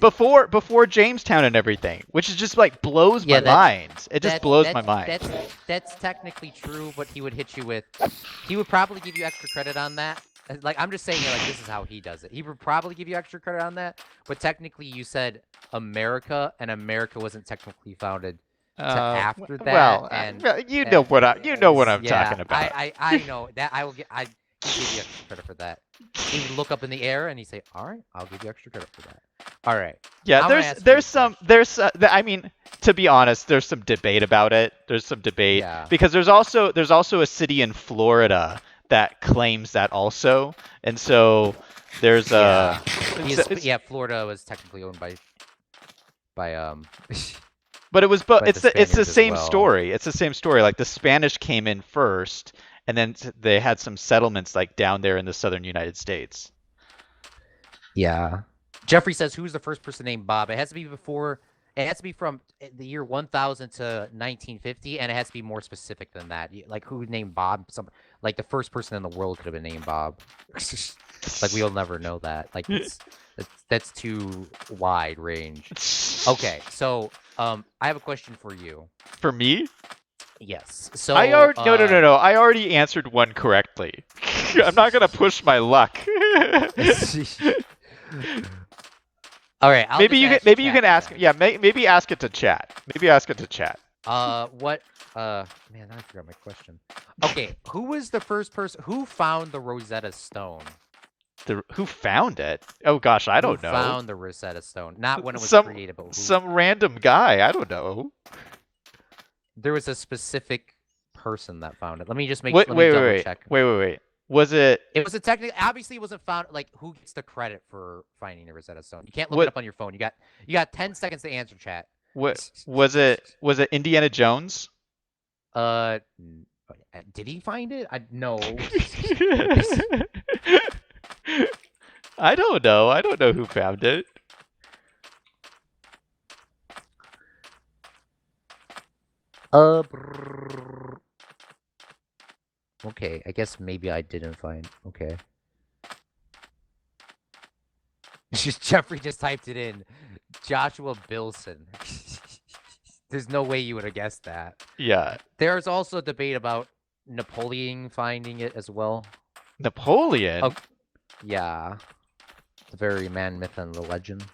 Before Jamestown and everything, which is just like blows my mind. It just blows my mind. That's technically true, but he would hit you with. He would probably give you extra credit on that. Like, I'm just saying, like, this is how he does it. He would probably give you extra credit on that, but technically you said America, and America wasn't technically founded after that. Well, you know what I'm yeah, talking about. I know that. I give you extra credit for that. He would look up in the air and he'd say, "All right, I'll give you extra credit for that." All right. Yeah, I mean, to be honest, there's some debate about it. There's some debate because there's also a city in Florida that claims that also, and so there's Florida was technically owned by But it was it's the same well. story. It's the same story. Like the Spanish came in first, and then they had some settlements like down there in the southern United States. Yeah. Jeffrey says, "Who's the first person named Bob?" It has to be before. It has to be from the year 1000 to 1950, and it has to be more specific than that. Like, who named Bob? Like the first person in the world could have been named Bob. Like, we'll never know that. Like, that's too wide range. Okay, so I have a question for you. For me? Yes. So no. I already answered one correctly. I'm not gonna push my luck. All right. Maybe you can ask. Yeah, maybe ask it to chat. Maybe ask it to chat. What? Man, I forgot my question. Okay, who was the first person who found the Rosetta Stone? Who found it? Oh gosh, I don't know. Who found the Rosetta Stone? Not when it was created, but some random guy. I don't know. There was a specific person that found it. Let me just make. Wait. Check. Wait. Was it? It was a technical. Obviously, it wasn't found. Like, who gets the credit for finding the Rosetta Stone? You can't look it up on your phone. You got 10 seconds to answer, chat. What was it? Was it Indiana Jones? Did he find it? No. I don't know. I don't know who found it. Okay, I guess maybe I didn't find. Okay. Jeffrey just typed it in. Joshua Bilson. There's no way you would have guessed that. Yeah. There's also a debate about Napoleon finding it as well. Napoleon? Oh, yeah. The very man, myth, and the legend.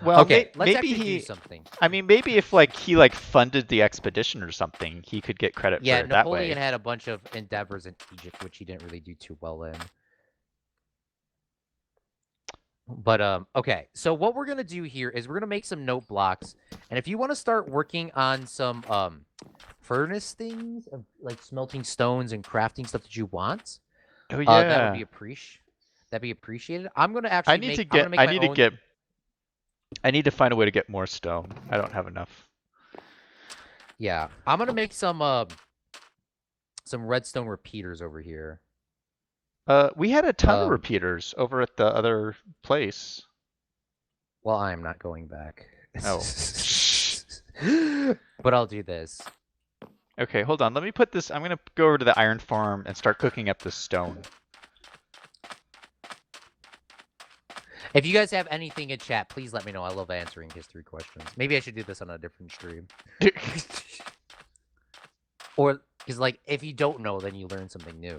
Well, okay, let's maybe do something. I mean, maybe if he funded the expedition or something, he could get credit for it that way. Yeah, Napoleon had a bunch of endeavors in Egypt, which he didn't really do too well in. But okay, so what we're gonna do here is we're gonna make some note blocks, and if you want to start working on some furnace things, like smelting stones and crafting stuff that you want, oh yeah, that would be appreciated. I'm gonna actually. I need to find a way to get more stone. I don't have enough. Yeah, I'm gonna make some redstone repeaters over here. We had a ton of repeaters over at the other place. Well, I'm not going back. Oh. But I'll do this. Okay, hold on. Let me put this. I'm gonna go over to the iron farm and start cooking up this stone. If you guys have anything in chat, please let me know. I love answering history questions. Maybe I should do this on a different stream. Or, because, like, if you don't know, then you learn something new.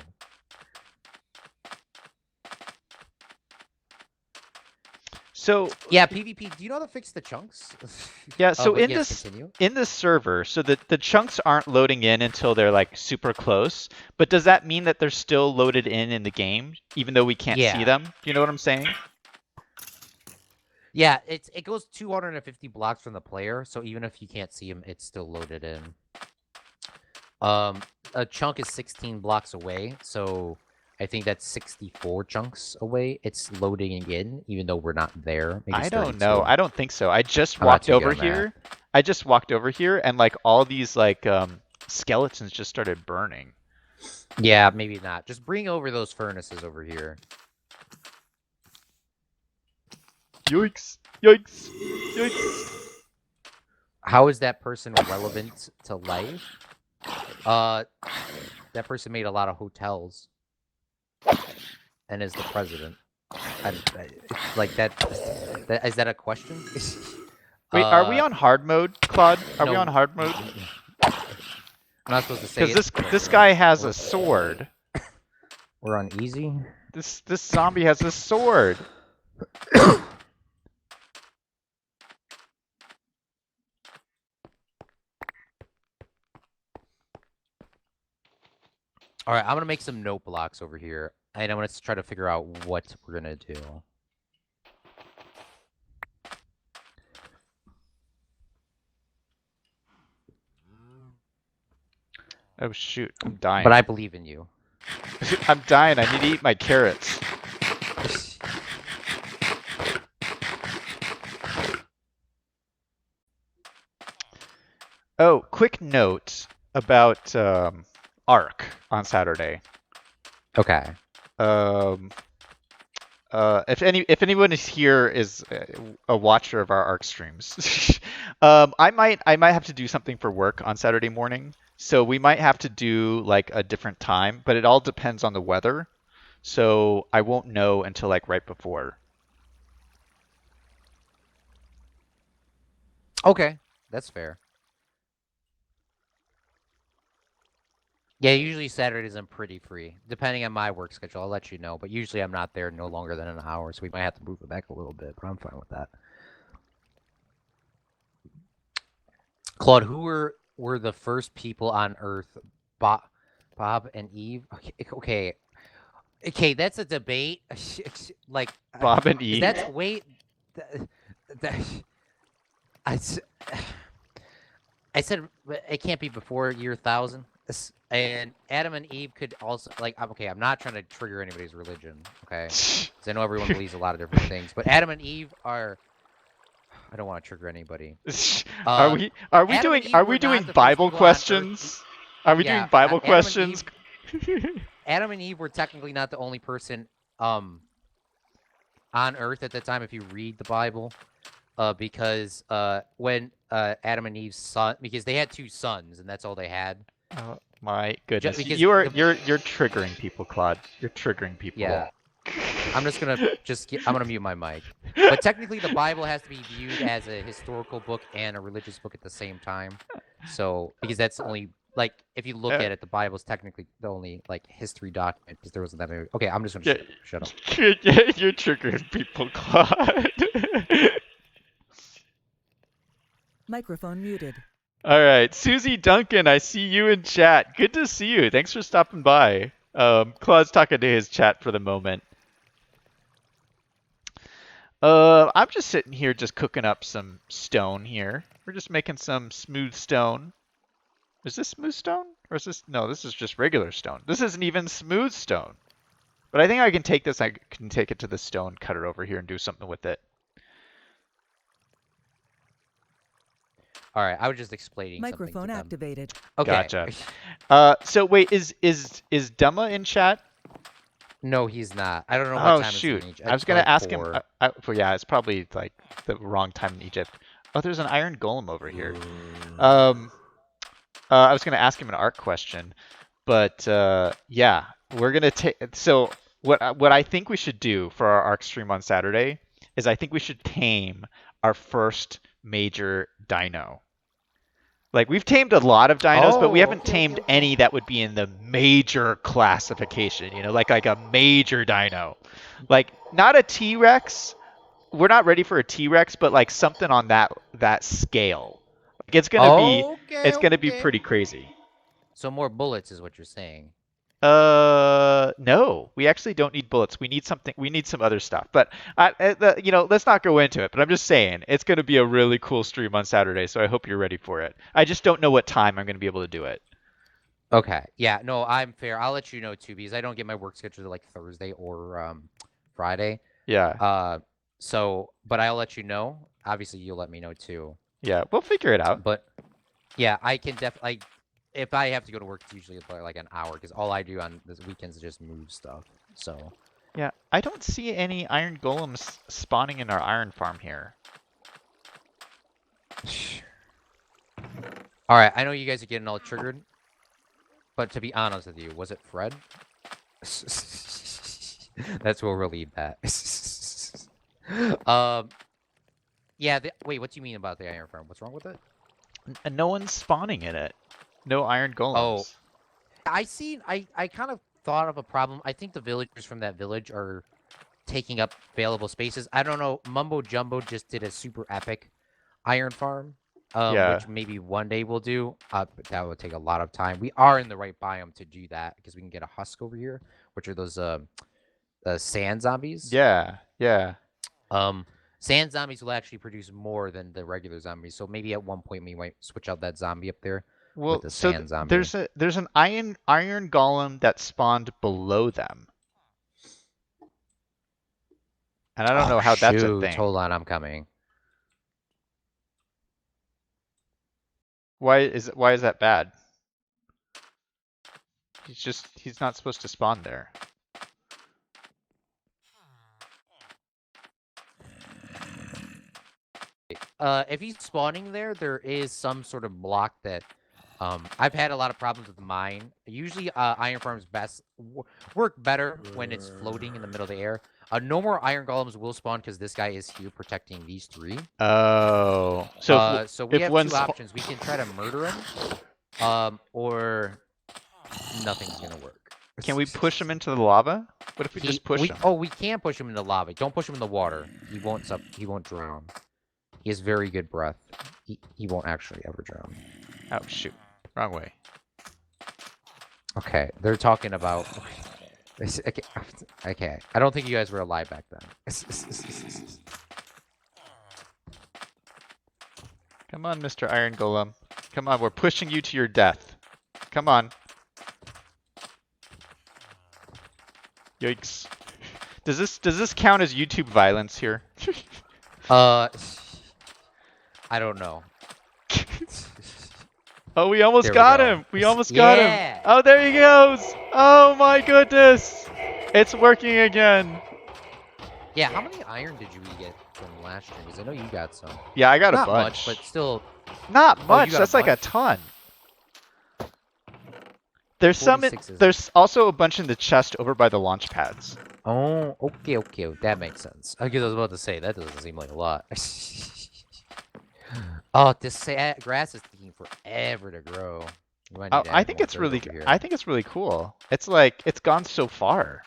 So yeah, PvP. Do you know how to fix the chunks? Yeah. So in this server, so the chunks aren't loading in until they're like super close. But does that mean that they're still loaded in the game, even though we can't see them? Do you know what I'm saying? Yeah, it goes 250 blocks from the player, so even if you can't see him, it's still loaded in. A chunk is 16 blocks away, so I think that's 64 chunks away. It's loading again, even though we're not there. Maybe I it's don't know. 32. I don't think so. I just I'm not walked too good over on that. here. I just walked over here, and like all these like skeletons just started burning. Yeah, maybe not. Just bring over those furnaces over here. Yikes! Yikes! Yikes! How is that person relevant to life? That person made a lot of hotels and is the president. Like that. Is that a question? Wait, are we on hard mode, Claude? Are we no. on hard mode? I'm not supposed to say it. Because this guy has a sword. We're on easy. This zombie has a sword. All right, I'm gonna make some note blocks over here, and I'm gonna try to figure out what we're gonna do. Oh shoot, I'm dying. But I believe in you. I'm dying. I need to eat my carrots. Oh, quick note about Ark on Saturday. Okay. If anyone is here is a watcher of our Arc streams, I might have to do something for work on Saturday morning, so we might have to do like a different time, but it all depends on the weather. So I won't know until like right before. Okay, that's fair. Yeah, usually Saturdays I'm pretty free. Depending on my work schedule, I'll let you know. But usually I'm not there no longer than an hour, so we might have to move it back a little bit, but I'm fine with that. Claude, who were the first people on Earth? Bob and Eve? Okay, that's a debate. Like Bob and Eve. That's wait. I said it can't be before year 1000. And Adam and Eve could also okay. I'm not trying to trigger anybody's religion, okay? Because I know everyone believes a lot of different things, but Adam and Eve are. I don't want to trigger anybody. Are we doing Bible questions? Are we doing Bible questions? Adam and Eve were technically not the only person on Earth at the time. If you read the Bible, because when Adam and Eve's son, because they had 2 sons and that's all they had. Oh my goodness! You're triggering people, Claude. You're triggering people. Yeah. I'm just gonna I'm gonna mute my mic. But technically, the Bible has to be viewed as a historical book and a religious book at the same time. So because that's the only if you look at it, the Bible's technically the only history document because there wasn't that many. Okay, I'm just gonna shut up. You're triggering people, Claude. Microphone muted. All right, Susie Duncan, I see you in chat. Good to see you. Thanks for stopping by. Claude's talking to his chat for the moment. I'm just sitting here just cooking up some stone here. We're just making some smooth stone. Is this smooth stone? Or is this... No, this is just regular stone. This isn't even smooth stone. But I think I can take this, I can take it to the stone cutter over here and do something with it. All right, I was just explaining Microphone something to activated. Okay. Gotcha. So wait, is Dema in chat? No, he's not. I don't know what time shoot. it's in Egypt. I was gonna ask him. Yeah, it's probably like the wrong time in Egypt. Oh, there's an iron golem over here. I was gonna ask him an art question, but yeah, we're gonna take. So what I think we should do for our Arc stream on Saturday is I think we should tame our first major dino. Like we've tamed a lot of dinos, but we haven't tamed any that would be in the major classification. You know, like a major dino, like not a T-Rex. We're not ready for a T-Rex, but like something on that scale. Like it's gonna be pretty crazy. So more bullets is what you're saying. No, we actually don't need bullets. We need something. We need some other stuff. But let's not go into it. But I'm just saying it's going to be a really cool stream on Saturday. So I hope you're ready for it. I just don't know what time I'm going to be able to do it. Okay. Yeah. No, I'm fair. I'll let you know too because I don't get my work schedule like Thursday or Friday. Yeah. But I'll let you know. Obviously, you'll let me know too. Yeah. We'll figure it out. But yeah, I can definitely. If I have to go to work, it's usually like an hour because all I do on the weekends is just move stuff. So. Yeah. I don't see any iron golems spawning in our iron farm here. All right. I know you guys are getting all triggered, but to be honest with you, was it Fred? That's where we'll leave that. Yeah. Wait, what do you mean about the iron farm? What's wrong with it? No one's spawning in it. No iron Oh, golems. I kind of thought of a problem. I think the villagers from that village are taking up available spaces. I don't know. Mumbo Jumbo just did a super epic iron farm, Yeah. which maybe one day we'll do. But that would take a lot of time. We are in the right biome to do that because we can get a husk over here, which are those sand zombies. Yeah. Yeah. Sand zombies will actually produce more than the regular zombies. So maybe at one point we might switch out that zombie up there with Well, the so sand zombie. there's an iron golem that spawned below them. And I don't know how that's a Shoot, thing. hold on, I'm coming. Why is that bad? He's not supposed to spawn there. If he's spawning there, there is some sort of block that I've had a lot of problems with mine. Usually iron farms work better when it's floating in the middle of the air. No more iron golems will spawn because this guy is here protecting these three. Oh. So we if have one's two options. We can try to murder him, or nothing's gonna work. Can we push him into the lava? What if we just push him? Oh, we can push him into lava. Don't push him in the water. He won't drown. He has very good breath. He won't actually ever drown. Oh shoot. Wrong way. Okay, they're talking about. Okay. I don't think you guys were alive back then. Come on, Mr. Iron Golem. Come on, we're pushing you to your death. Come on. Yikes. Does this count as YouTube violence here? I don't know. Oh, we almost There we got go. him. We almost got him. Yeah. Oh, there he goes. Oh my goodness. It's working again. Yeah, how many iron did you get from last year? Because I know you got some. Yeah, I got a Not bunch. much, but still. Not Oh, much. you got a That's like a bunch? ton. There's there's also a bunch in the chest over by the launch pads. Oh, okay. That makes sense. Because I was about to say, that doesn't seem like a lot. Oh, this grass is taking forever to grow. You might need to I add think more it's dirt really over here. I think it's really cool. It's like it's gone so far.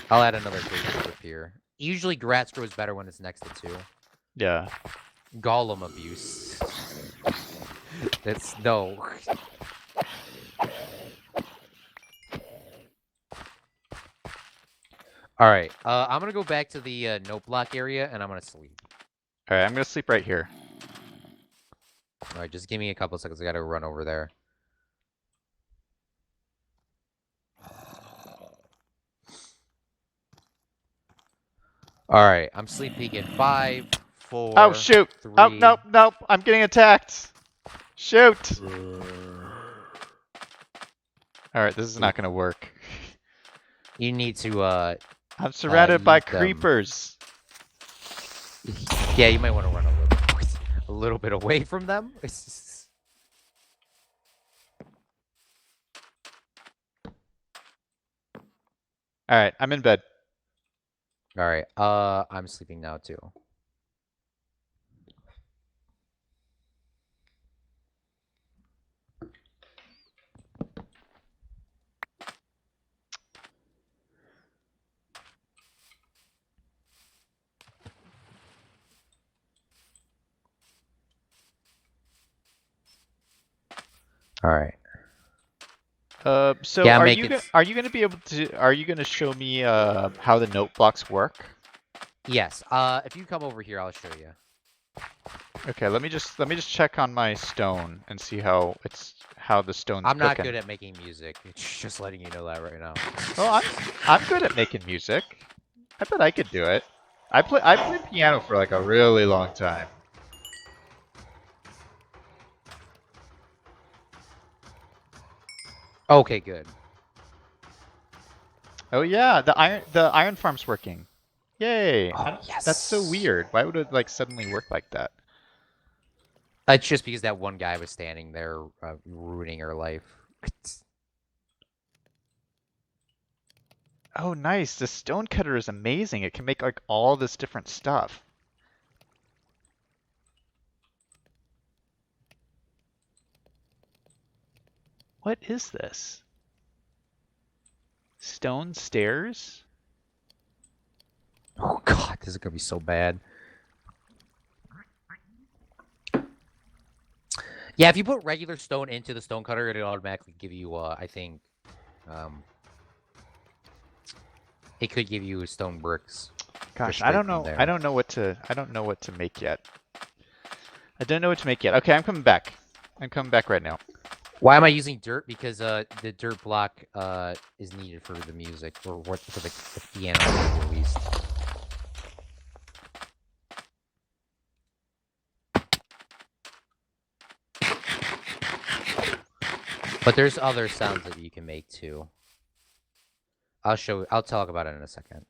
I'll add another dirt strip here. Usually grass grows better when it's next to two. Yeah. Golem abuse. That's no. All right. I'm gonna go back to the note block area and I'm gonna sleep. All right, I'm gonna sleep right here. All right, just give me a couple seconds. I gotta run over there. All right, I'm sleeping in 5, 4. Oh shoot! 3. Oh nope! I'm getting attacked. Shoot! All right, this is not gonna work. You need to I'm surrounded by eat them. creepers. Yeah, you might want to run a little bit away from them. All right, I'm in bed. All right. I'm sleeping now too. All right. So Yeah, are make you it. are you gonna be able to? Are you gonna show me how the note blocks work? Yes. If you come over here, I'll show you. Okay, let me just check on my stone and see how the stone's I'm not cooking. good at making music. Just letting you know that right now. Well, I'm good at making music. I bet I could do it. I played piano for like a really long time. Okay, good. Oh yeah, the iron farm's working. Yay! Oh, That's so yes. weird. Why would it like suddenly work like that? It's just because that one guy was standing there ruining her life. Oh nice. The stone cutter is amazing. It can make like all this different stuff. What is this? Stone stairs? Oh god, this is gonna be so bad. Yeah, if you put regular stone into the stone cutter, it'll automatically give you, I think, um, it could give you stone bricks. Gosh, Just straight from I there. don't know what to make yet. I don't know what to make yet. Okay, I'm coming back. I'm coming back right now. Why am I using dirt? Because the dirt block is needed for the music, or what for the piano at least. But there's other sounds that you can make too. I'll talk about it in a second.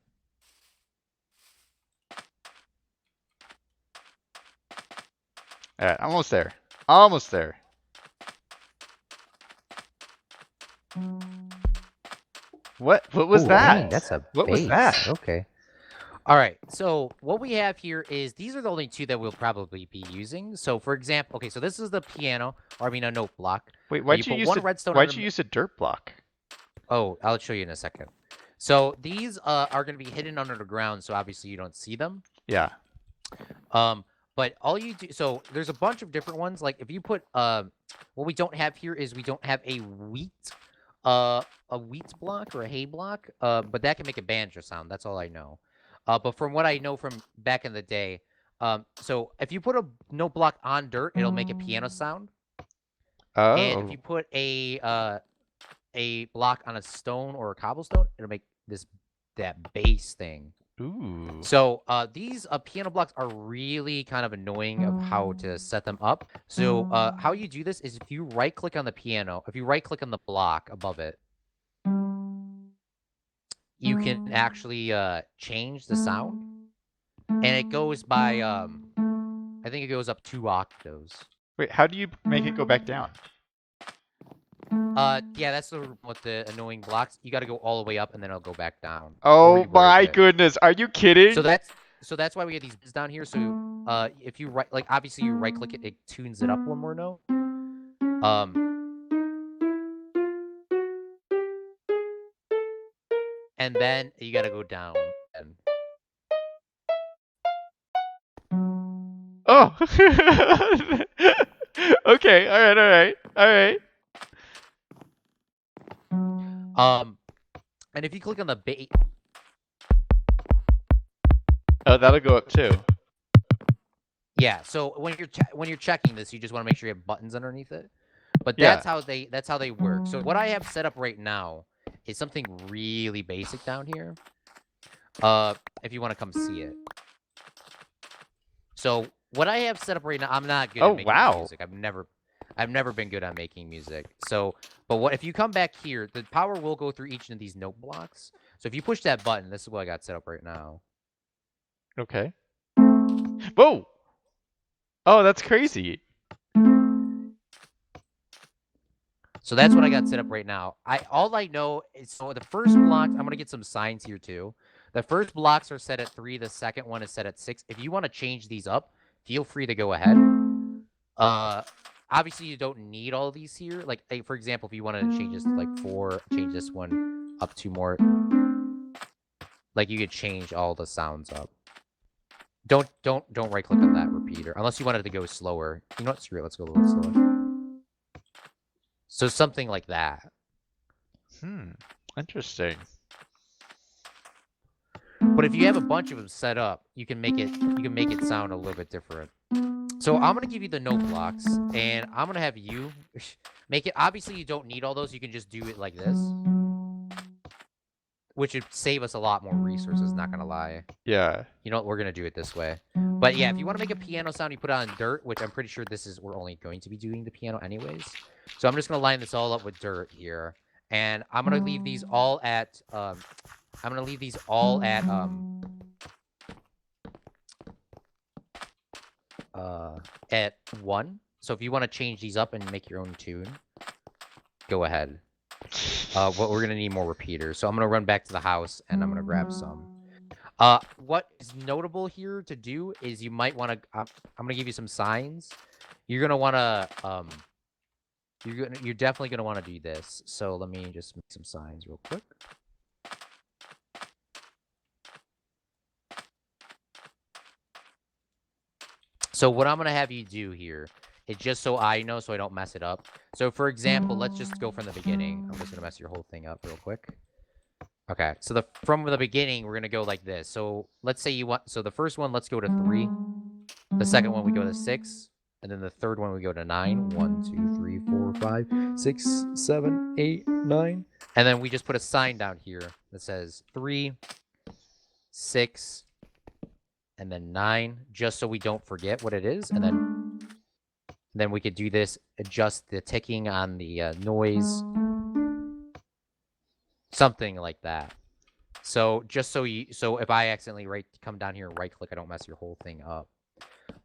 All right, almost there. Almost there. What was Ooh, that? dang, that's a What was bass. that? Okay. All right. So what we have here is these are the only two that we'll probably be using. So for example, okay, so this is the piano, or I mean a note block. Wait, You put one redstone on why'd a. you use a dirt block? Oh, I'll show you in a second. So these are going to be hidden under the ground, so obviously you don't see them. Yeah. But all you do, so there's a bunch of different ones. Like if you put, what we don't have here is we don't have a wheat block or a hay block. But that can make a banjo sound. That's all I know. But from what I know from back in the day, so if you put a note block on dirt, it'll make a piano sound. And if Oh. you put a block on a stone or a cobblestone, it'll make that bass thing. Ooh. So these piano blocks are really kind of annoying of how to set them up. So how you do this is if you right click on the piano, if you right click on the block above it, you can actually change the sound, and it goes by I think it goes up 2 octaves. Wait, how do you make it go back down? Yeah, that's what the annoying blocks. You got to go all the way up, and then it'll go back down. Or Oh reverse my it. goodness, are you So kidding? that's why we have these bits down here. So if you right, like obviously you right click it, it tunes it up one more note. And then you got to go down. And Oh. Okay, all right, all right. All right. and if you click on the bait, Oh, that'll go up too. yeah. So when you're checking this, you just want to make sure you have buttons underneath it. But Yeah. that's how they work. So what I have set up right now is something really basic down here. If you want to come see it. So what I have set up right now, I'm not good Oh, at making wow. music. I've never been good at making music. So, but what if you come back here, the power will go through each of these note blocks. So if you push that button, this is what I got set up right now. Okay. Whoa. Oh, that's crazy. So that's what I got set up right now. All I know is, so the first blocks, I'm gonna get some signs here too. The first blocks are set at 3. The second one is set at 6. If you want to change these up, feel free to go ahead. Obviously you don't need all these here. Like, for example, if you wanted to change this to like 4, change this one up 2 more. Like you could change all the sounds up. Don't right click on that repeater unless you wanted to go slower. You know what? Screw it. Let's go a little slower. So something like that. Interesting. But if you have a bunch of them set up, you can make it sound a little bit different. So I'm gonna give you the note blocks, and I'm gonna have you make it. Obviously, you don't need all those. You can just do it like this, which would save us a lot more resources. Not gonna lie. Yeah. You know what? We're gonna do it this way. But yeah, if you want to make a piano sound, you put it on dirt, which I'm pretty sure we're only going to be doing the piano anyways. So I'm just gonna line this all up with dirt here, and I'm gonna leave these all at at 1. So if you want to change these up and make your own tune, go ahead. But we're gonna need more repeaters. So I'm gonna run back to the house and I'm gonna grab some. What is notable here to do is you might want to. I'm gonna give you some signs. You're gonna want to. You're definitely gonna want to do this. So let me just make some signs real quick. So what I'm gonna have you do here is just so I know, so I don't mess it up. So for example, let's just go from the beginning. I'm just gonna mess your whole thing up real quick. Okay, so from the beginning, we're gonna go like this. So let's say so the first one, let's go to 3. The second one, we go to 6. And then the third one, we go to 9. 1, 2, 3, 4, 5, 6, 7, 8, 9. And then we just put a sign down here that says 3, 6, and then 9, just so we don't forget what it is. And then we could do this, adjust the ticking on the noise, something like that. So just so if I accidentally come down here and right click, I don't mess your whole thing up.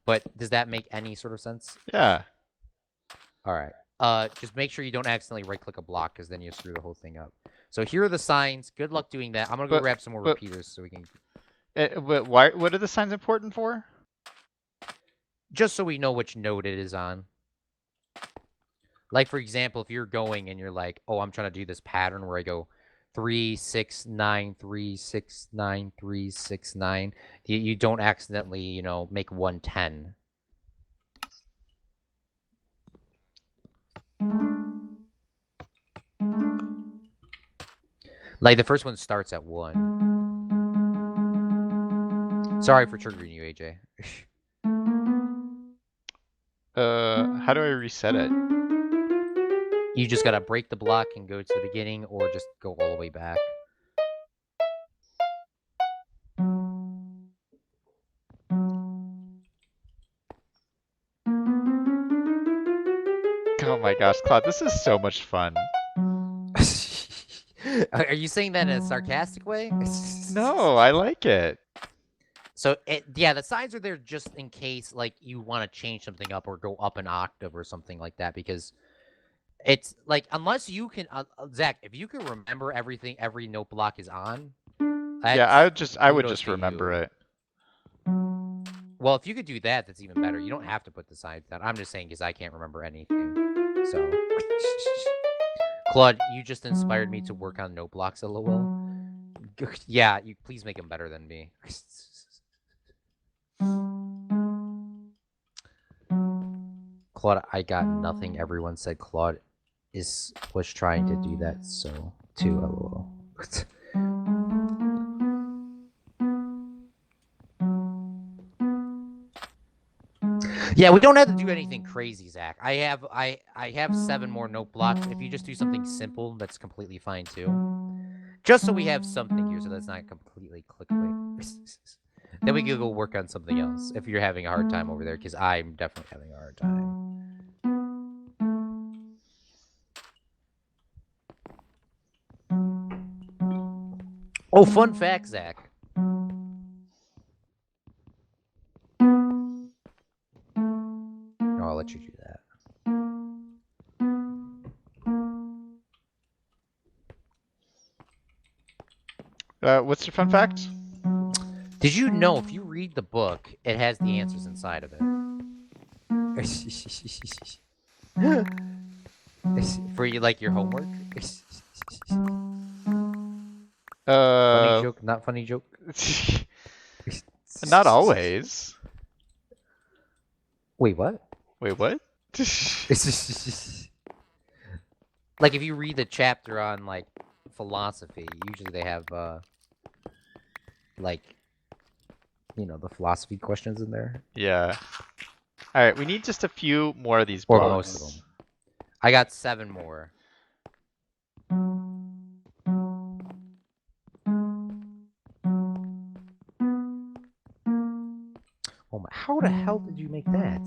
But does that make any sort of sense? Yeah. All right. Just make sure you don't accidentally right click a block, because then you screw the whole thing up. So here are the signs. Good luck doing that. I'm gonna go grab some more repeaters so we can. But why? What are the signs important for? Just so we know which note it is on. Like for example, if you're going and you're like, oh, I'm trying to do this pattern where I go 3, 6, 9, 3, 6, 9, 3, 6, 9. You don't accidentally, make 110. Like the first one starts at 1. Sorry for triggering you, AJ. How do I reset it? You just gotta break the block and go to the beginning, or just go all the way back. Oh my gosh, Claude, this is so much fun. Are you saying that in a sarcastic way? No, I like it. So yeah, the signs are there just in case like you want to change something up or go up an octave or something like that, because it's like, unless you can, Zach, if you can remember everything every note block is on. Yeah, I would just remember it. Well, if you could do that, that's even better. You don't have to put the signs down. I'm just saying because I can't remember anything. So, Claude, you just inspired me to work on note blocks a little. Yeah, you please make them better than me. Claude, I got nothing. Everyone said Claude was trying to do that, so too. LOL. Yeah, we don't have to do anything crazy, Zach. I have 7 more note blocks. If you just do something simple, that's completely fine too. Just so we have something here, so that's not completely clickbait. Then we can go work on something else if you're having a hard time over there, because I'm definitely having a hard time. Oh, fun fact, Zach. I'll let you do that. What's your fun fact? Did you know if you read the book, it has the answers inside of it? For you, like your homework? Funny joke, not funny joke? Not always. Wait, what? Wait, what? Like if you read the chapter on like philosophy, usually they have like the philosophy questions in there. Yeah. All right, we need just a few more of these Or blocks. most of them. I got 7 more. Oh my, how the hell did you make that?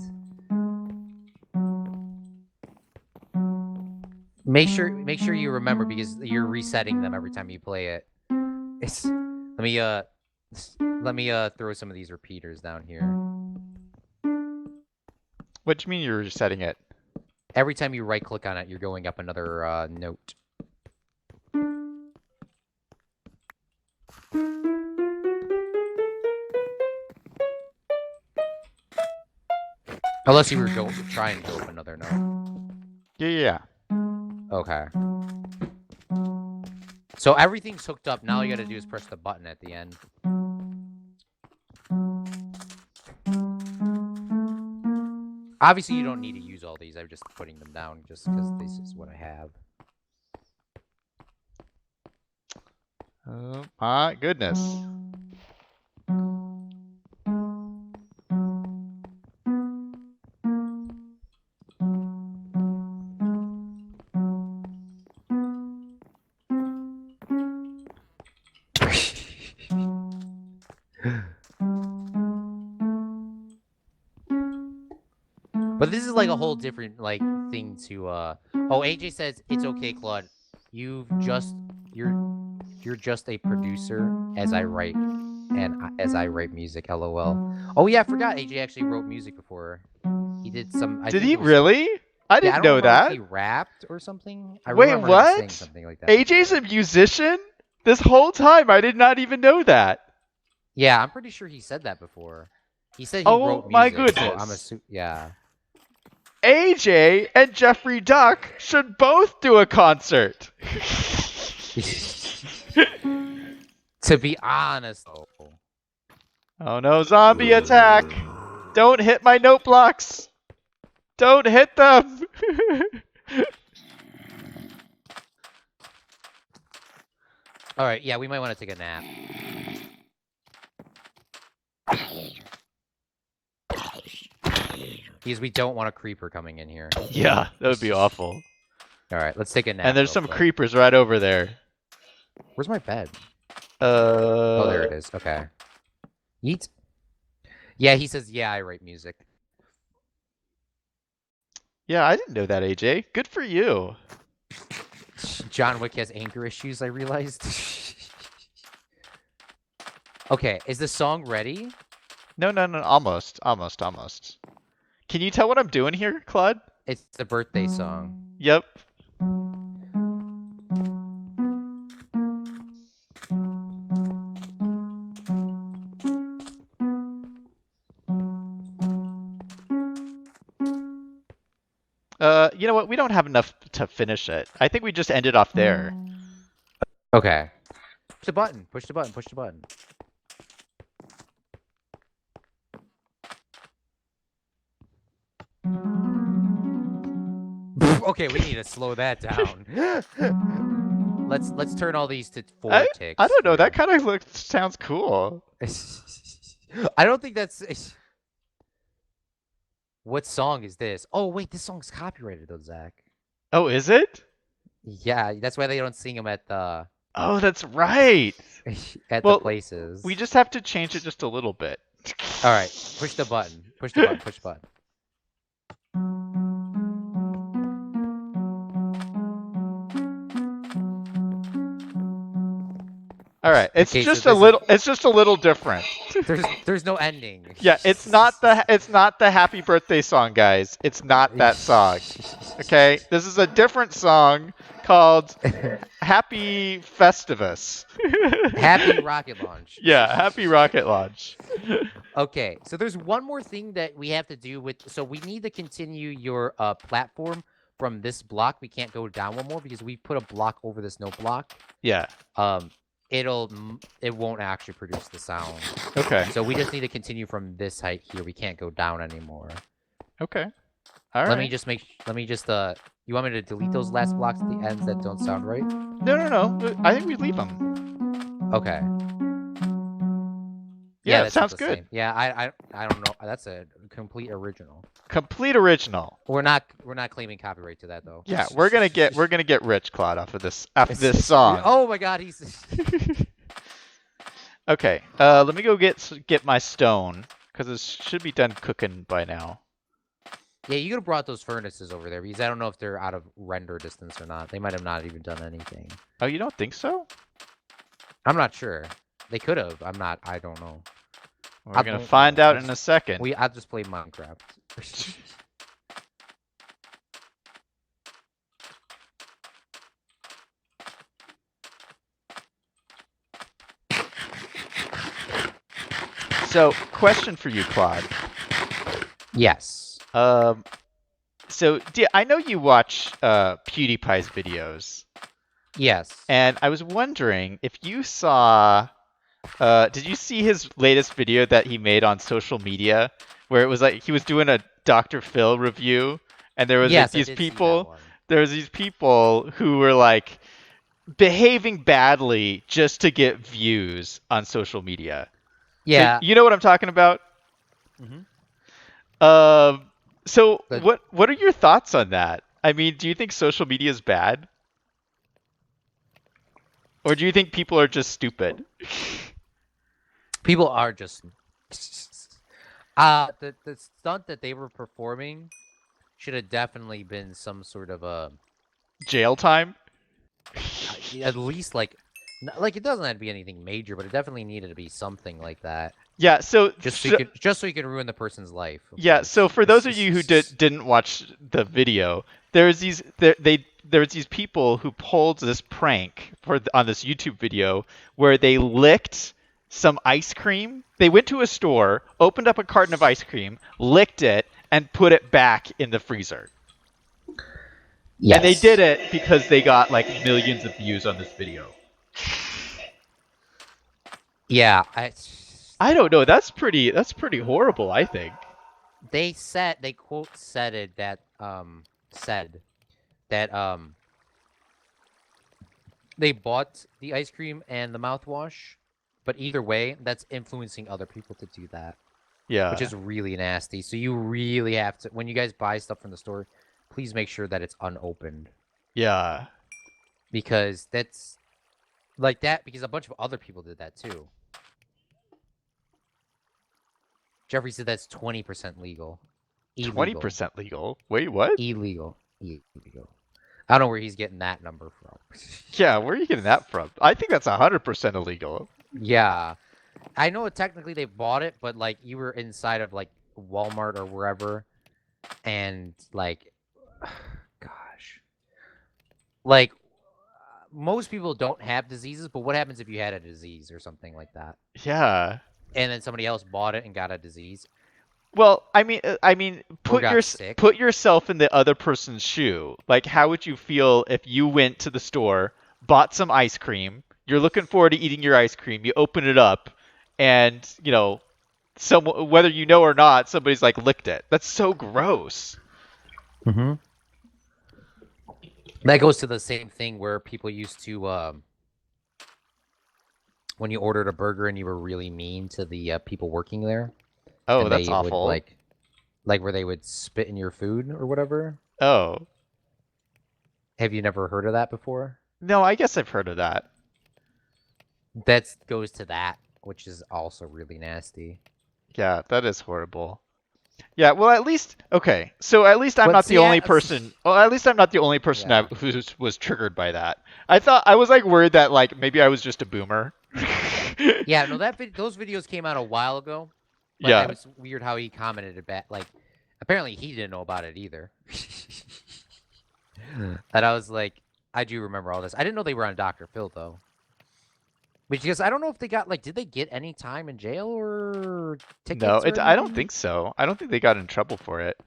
Make sure you remember because you're resetting them every time you play it. Let me throw some of these repeaters down here. What do you mean you're resetting it? Every time you right click on it, you're going up another note. Unless you were trying to go up another note. Yeah. Okay. So everything's hooked up. Now all you gotta do is press the button at the end. Obviously, you don't need to use all these. I'm just putting them down just because this is what I have. Oh my goodness. But this is like a whole different like thing to Oh, AJ says it's okay, Claude. You're just a producer as I write music. LOL. Oh yeah, I forgot AJ actually wrote music before. He did some. Did he really? I didn't know that. If he rapped or something. I Wait, remember what? him saying something like that. AJ's a musician? This whole time I did not even know that. Yeah, I'm pretty sure he said that before. He said he wrote music. My goodness. So I'm yeah. AJ and Jeffrey Duck should both do a concert. To be honest, though. Oh no, zombie attack! Don't hit my note blocks! Don't hit them! Alright, yeah, we might want to take a nap. Because we don't want a creeper coming in here. Yeah, that would be awful. Alright, let's take a nap. And there's some creepers right over there. Where's my bed? Oh, there it is. Okay. Yeet. Yeah, he says, yeah, I write music. Yeah, I didn't know that, AJ. Good for you. John Wick has anger issues, I realized. Okay, is the song ready? No, almost. Can you tell what I'm doing here, Claude? It's the birthday song. Yep. You know what? We don't have enough to finish it. I think we just ended off there. Okay. Push the button. Push the button. Push the button. Okay, we need to slow that down. Let's turn all these to 4 ticks. I don't know. That kind of sounds cool. I don't think that's. What song is this? Oh wait, this song's copyrighted though, Zach. Oh, is it? Yeah, that's why they don't sing them at the. Oh, that's right. At the places. We just have to change it just a little bit. All right, push the button. Push the button. Push the button. All right, it's just a little different. There's no ending. Yeah, it's not the happy birthday song, guys. It's not that song. Okay? This is a different song called Happy Festivus. Happy Rocket Launch. Yeah, Happy Rocket Launch. Okay, so there's one more thing that we have to do with. So we need to continue your platform from this block. We can't go down one more because we put a block over this note block. Yeah. It won't actually produce the sound. Okay. So we just need to continue from this height here. We can't go down anymore. Okay. All Let me right. just you want me to delete those last blocks at the ends that don't sound right? No. I think we leave them. Okay. Yeah, Yeah, it that's not sounds the good. same. Yeah, I don't know. That's a complete original. Complete original. We're not claiming copyright to that though. Yeah, we're gonna get rich, Claude, off of this after this song. Oh my God, he's. Okay, let me go get my stone because it should be done cooking by now. Yeah, you could have brought those furnaces over there because I don't know if they're out of render distance or not. They might have not even done anything. Oh, you don't think so? I'm not sure. They could have. I'm not. I don't know. We're gonna find out in a second. I'll just play Minecraft. So, question for you, Claude. Yes. So I know you watch PewDiePie's videos. Yes. And I was wondering if you saw. Did you see his latest video that he made on social media, where it was like he was doing a Dr. Phil review, and there was Yes, like I these did see that people. one. There was these people who were like behaving badly just to get views on social media. Yeah. So you know what I'm talking about? Mhm. So But what are your thoughts on that? I mean, do you think social media is bad? Or do you think people are just stupid? people are just. The stunt that they were performing should have definitely been some sort of a Jail time? at least like it doesn't have to be anything major, but it definitely needed to be something like that. Yeah, so Just so you could ruin the person's life. yeah, course. so for those of you who didn't watch the video, there's these people who pulled this prank on this YouTube video where they licked some ice cream. They went to a store, opened up a carton of ice cream, licked it, and put it back in the freezer. Yes. And they did it because they got like millions of views on this video. Yeah, I don't know. That's pretty horrible, I think. they quote said it that said that they bought the ice cream and the mouthwash, but either way, that's influencing other people to do that. Yeah. Which is really nasty. So you really have to, when you guys buy stuff from the store, please make sure that it's unopened. Yeah. Because that's like that because a bunch of other people did that too. Jeffrey said that's 20% legal. 20% legal? Wait, what? Illegal. I don't know where he's getting that number from. Yeah, where are you getting that from? I think that's 100% illegal. Yeah. I know technically they bought it, but like you were inside of like Walmart or wherever, and like, gosh, like most people don't have diseases, but what happens if you had a disease or something like that? Yeah. And then somebody else bought it and got a disease. Well, I mean, put yourself in the other person's shoe. Like, how would you feel if you went to the store, bought some ice cream, you're looking forward to eating your ice cream, you open it up, and whether you know or not, somebody's like licked it. That's so gross. Mm-hmm. That goes to the same thing where people used to, when you ordered a burger and you were really mean to the people working there. Oh, that's awful. Would, like where they would spit in your food or whatever. Oh. Have you never heard of that before? No, I guess I've heard of that. That goes to that, which is also really nasty. Yeah, that is horrible. Yeah, well, at least okay. So at least I'm not the only person. Well, at least I'm not the only person who was triggered by that. I was like worried that like maybe I was just a boomer. Yeah, no, those videos came out a while ago. But yeah, it was weird how he commented about like. Apparently, he didn't know about it either. And I was like, I do remember all this. I didn't know they were on Dr. Phil though. Because I don't know if they got did they get any time in jail or tickets? No, I don't think so. I don't think they got in trouble for it.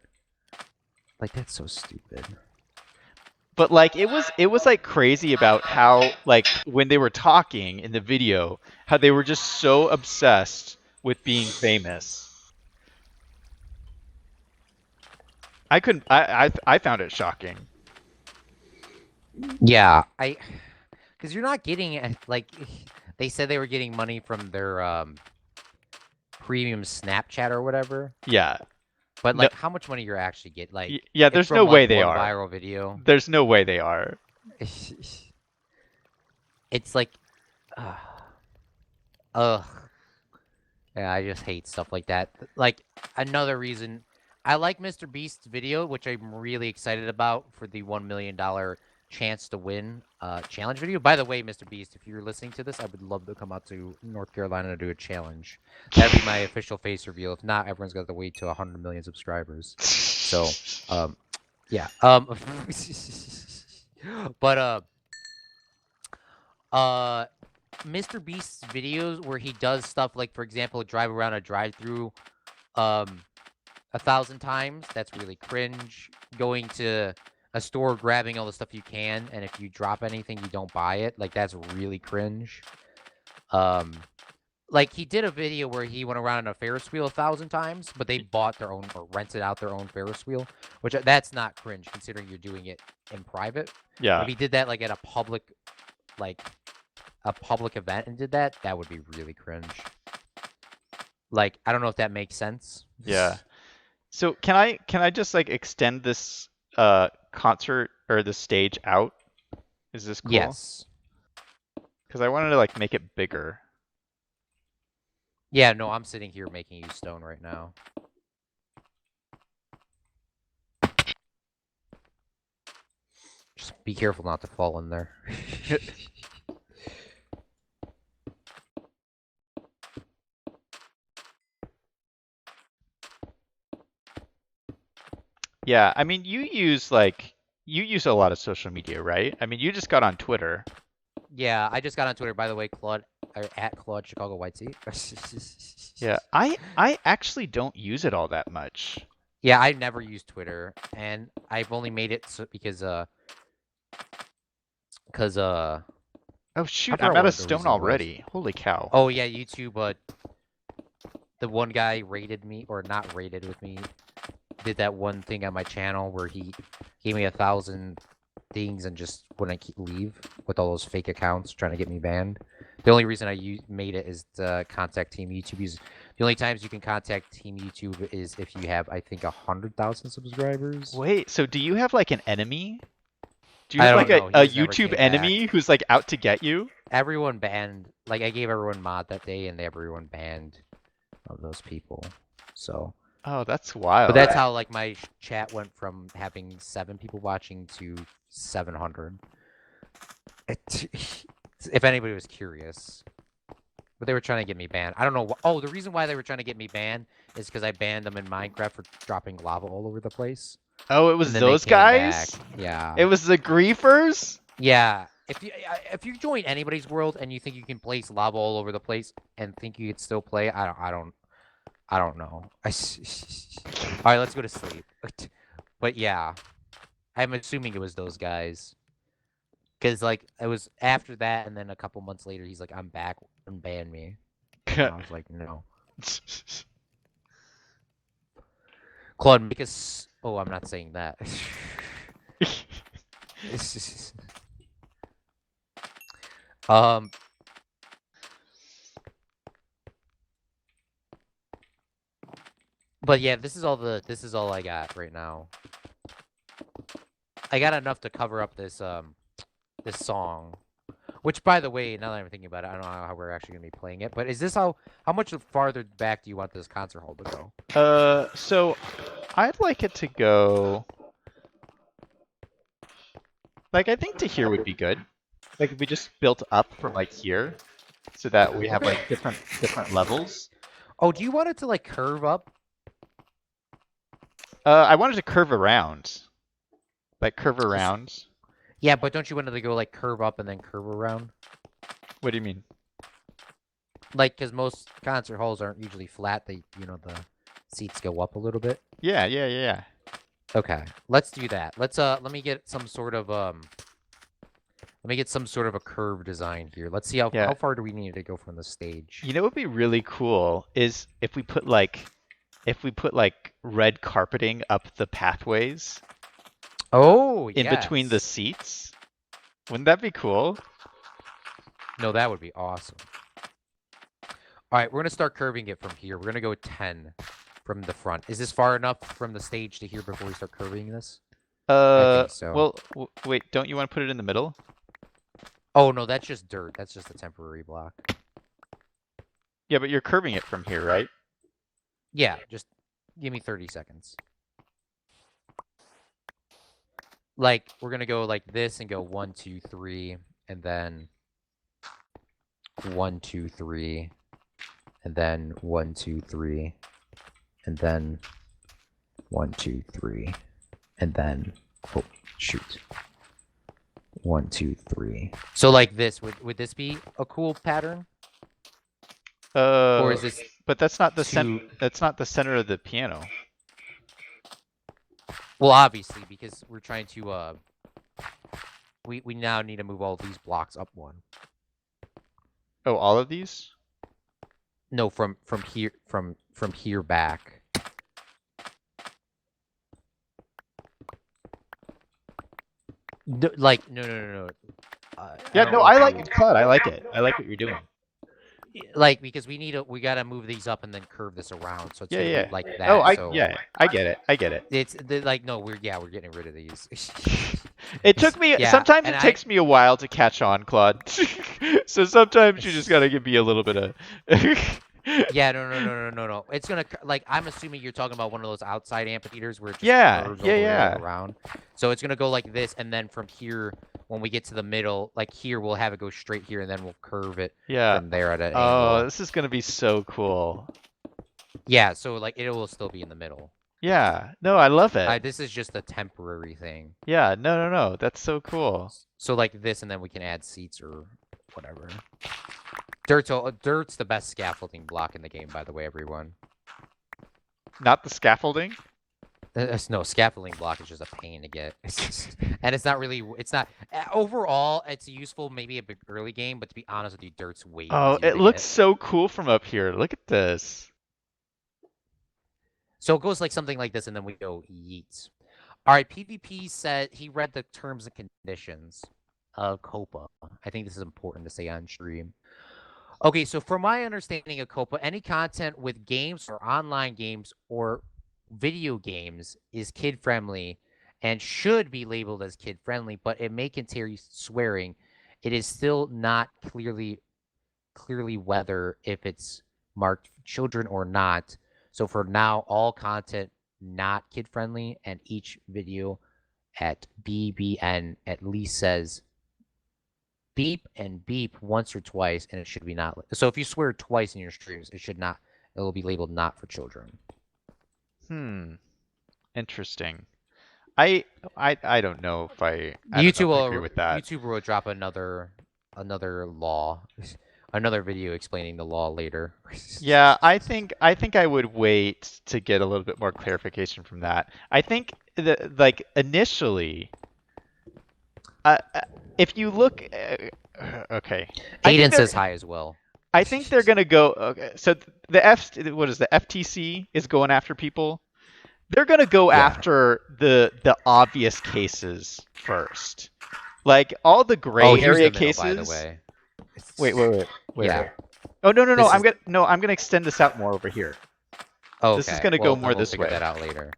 Like that's so stupid. But like it was like crazy about how like when they were talking in the video, how they were just so obsessed with being famous. I couldn't. I found it shocking. Yeah, because you're not getting like they said they were getting money from their premium Snapchat or whatever. Yeah. But No. like, how much money you're actually get? Like, Yeah. if There's no from way like they one are. viral video, There's no way they are. it's like, uh, ugh. Yeah, I just hate stuff like that. Like another reason, I like Mr. Beast's video, which I'm really excited about for the $1 million chance to win challenge video. By the way, Mr. Beast, if you're listening to this, I would love to come out to North Carolina to do a challenge. That'd be my official face reveal. If not, everyone's got to wait to 100 million subscribers. So, yeah. But Mr. Beast's videos where he does stuff like, for example, drive around a drive-through 1,000 times. That's really cringe. Going to a store, grabbing all the stuff you can, and if you drop anything, you don't buy it. Like, that's really cringe. Like, he did a video where he went around on a Ferris wheel 1,000 times, but they bought their own or rented out their own Ferris wheel, which that's not cringe considering you're doing it in private. Yeah. If he did that like at a public event and did that, that would be really cringe. Like, I don't know if that makes sense. Yeah. So can I just like extend this concert or the stage out? Is this cool? Yes. Because I wanted to like make it bigger. Yeah, no, I'm sitting here making you stone right now. Just be careful not to fall in there. Yeah, I mean you use a lot of social media, right? I mean you just got on Twitter. Yeah, I just got on Twitter, by the way, Claude, at ClaudeChicago White Sea. Yeah, I actually don't use it all that much. Yeah, I never used Twitter, and I've only made it because Oh shoot, I I'm forgot out what of the stone reason was. already. Holy cow. Oh yeah, YouTube. The one guy rated me, or not rated with me, did that one thing on my channel where he gave me 1,000 things and just wouldn't leave with all those fake accounts trying to get me banned. The only reason I made it is to contact Team YouTube. The only times you can contact Team YouTube is if you have, I think, 100,000 subscribers. Wait, so do you have like an enemy? Do you I have don't like know. a He just never YouTube came enemy back. who's like out to get you? Everyone banned. Like, I gave everyone mod that day, and everyone banned of those people. So. Oh, that's But wild. that's how like my chat went from having 7 people watching to 700. If anybody was curious. But they were trying to get me banned. I don't know. Oh, the reason why they were trying to get me banned is because I banned them in Minecraft for dropping lava all over the place. Oh, it was And then they those came guys? back. Yeah. It was the griefers? Yeah. If you join anybody's world and you think you can place lava all over the place and think you could still play, I don't know. All right, let's go to sleep. But yeah, I'm assuming it was those guys. Because, like, it was after that, and then a couple months later, he's like, I'm back, and banned me. And I was like, no. Claude, make us... Oh, I'm not saying that. But yeah, this is all I got right now. I got enough to cover up this this song. Which, by the way, now that I'm thinking about it, I don't know how we're actually gonna be playing it. But is this how much farther back do you want this concert hall to go? So I'd like it to go like I think to here would be good. Like if we just built up from like here so that we have like different levels. Oh, do you want it to like curve up? I wanted to curve around. Like curve around. Yeah, but don't you want it to go like curve up and then curve around? What do you mean? Like, because most concert halls aren't usually flat. They, the seats go up a little bit. Yeah. Okay, let's do that. Let me get some sort of a curve design here. Let's see how far do we need to go from the stage. You know what would be really cool is if we put like if we put like red carpeting up the pathways Oh, in between the yes. seats? Wouldn't that be cool? No, that would be awesome. All right, we're gonna start curving it from here. We're gonna go 10 from the front. Is this far enough from the stage to here before we start curving this? I think so. Well, wait, don't you want to put it in the middle? Oh no, that's just dirt. That's just a temporary block. Yeah, but you're curving it from here, right? Yeah, just give me 30 seconds. Like, we're gonna go like this and go 1, 2, 3, and then 1, 2, 3, and then 1, 2, 3, and then 1, 2, 3, and then oh shoot. 1, 2, 3. So like this, would this be a cool pattern? Or is this But that's not the too... that's not the center of the piano. Well, obviously, because we're trying to we now need to move all these blocks up one. Oh, all of these? No, from here back. Like no. Yeah, don't no, know I if like you- it, Claude. I like it. I like what you're doing. Like, because we gotta move these up and then curve this around, so it's Yeah, gonna yeah. be like that. Oh, so I get it. I get it. it's like no, we're getting rid of these. It took me. Yeah, Sometimes and it takes me a while to catch on, Claude. So sometimes you just gotta give me a little bit of. Yeah, no. It's gonna like, I'm assuming you're talking about one of those outside amphitheaters where it just Yeah, curves yeah, all the way yeah. around. So it's gonna go like this, and then from here, when we get to the middle, like here, we'll have it go straight here, and then we'll curve it Yeah. from there at an Oh, angle. this is gonna be so cool. Yeah, so like it will still be in the middle. Yeah. No, I love it. This is just a temporary thing. Yeah. No. That's so cool. So like this, and then we can add seats or whatever. Dirt's the best scaffolding block in the game, by the way, everyone. Not the scaffolding. No, scaffolding block is just a pain to get. And it's not really, overall, it's useful maybe a big early game, but to be honest with you, dirt's way Oh, easier it to looks get. so cool from up here. Look at this. So it goes like something like this, and then we go yeet. All right, PvP said he read the terms and conditions of COPA. I think this is important to say on stream. Okay, so from my understanding of COPA, any content with games or online games or video games is kid-friendly and should be labeled as kid-friendly, but it may contain swearing. It is still not clearly whether if it's marked children or not. So for now, all content not kid-friendly, and each video at BBN at least says beep and beep once or twice, and it should be not. So if you swear twice in your streams, it will be labeled not for children. Interesting. I don't know if I don't YouTube know if I will agree with that. YouTube will drop another law, another video explaining the law later. Yeah, I think I would wait to get a little bit more clarification from that. I think that like initially, if you look, okay, Hayden says hi as well. I think they're gonna go. Okay, so the FTC is going after people. They're gonna go after the obvious cases first, like all the gray area cases. By the way. Wait. Yeah. Oh no! I'm gonna extend this out more over here. Oh, okay. This is gonna go more this way. We'll figure that out later.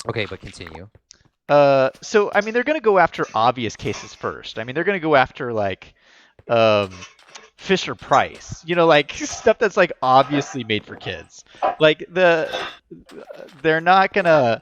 Okay, but continue. So I mean, they're gonna go after obvious cases first. I mean, they're gonna go after like, Fisher Price. You know, like stuff that's like obviously made for kids. Like they're not gonna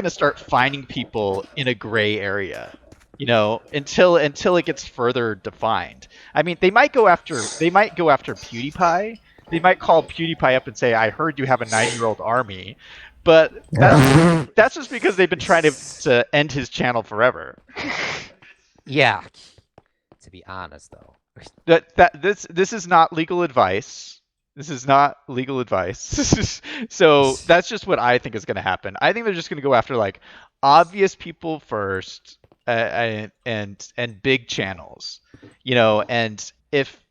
start finding people in a gray area. You know, until it gets further defined. I mean, they might go after PewDiePie. They might call PewDiePie up and say, "I heard you have a 9-year-old army," but that's just because they've been trying to end his channel forever. Yeah. To be honest, though. This is not legal advice. This is not legal advice. So that's just what I think is going to happen. I think they're just going to go after like obvious people first, and big channels, you know. And if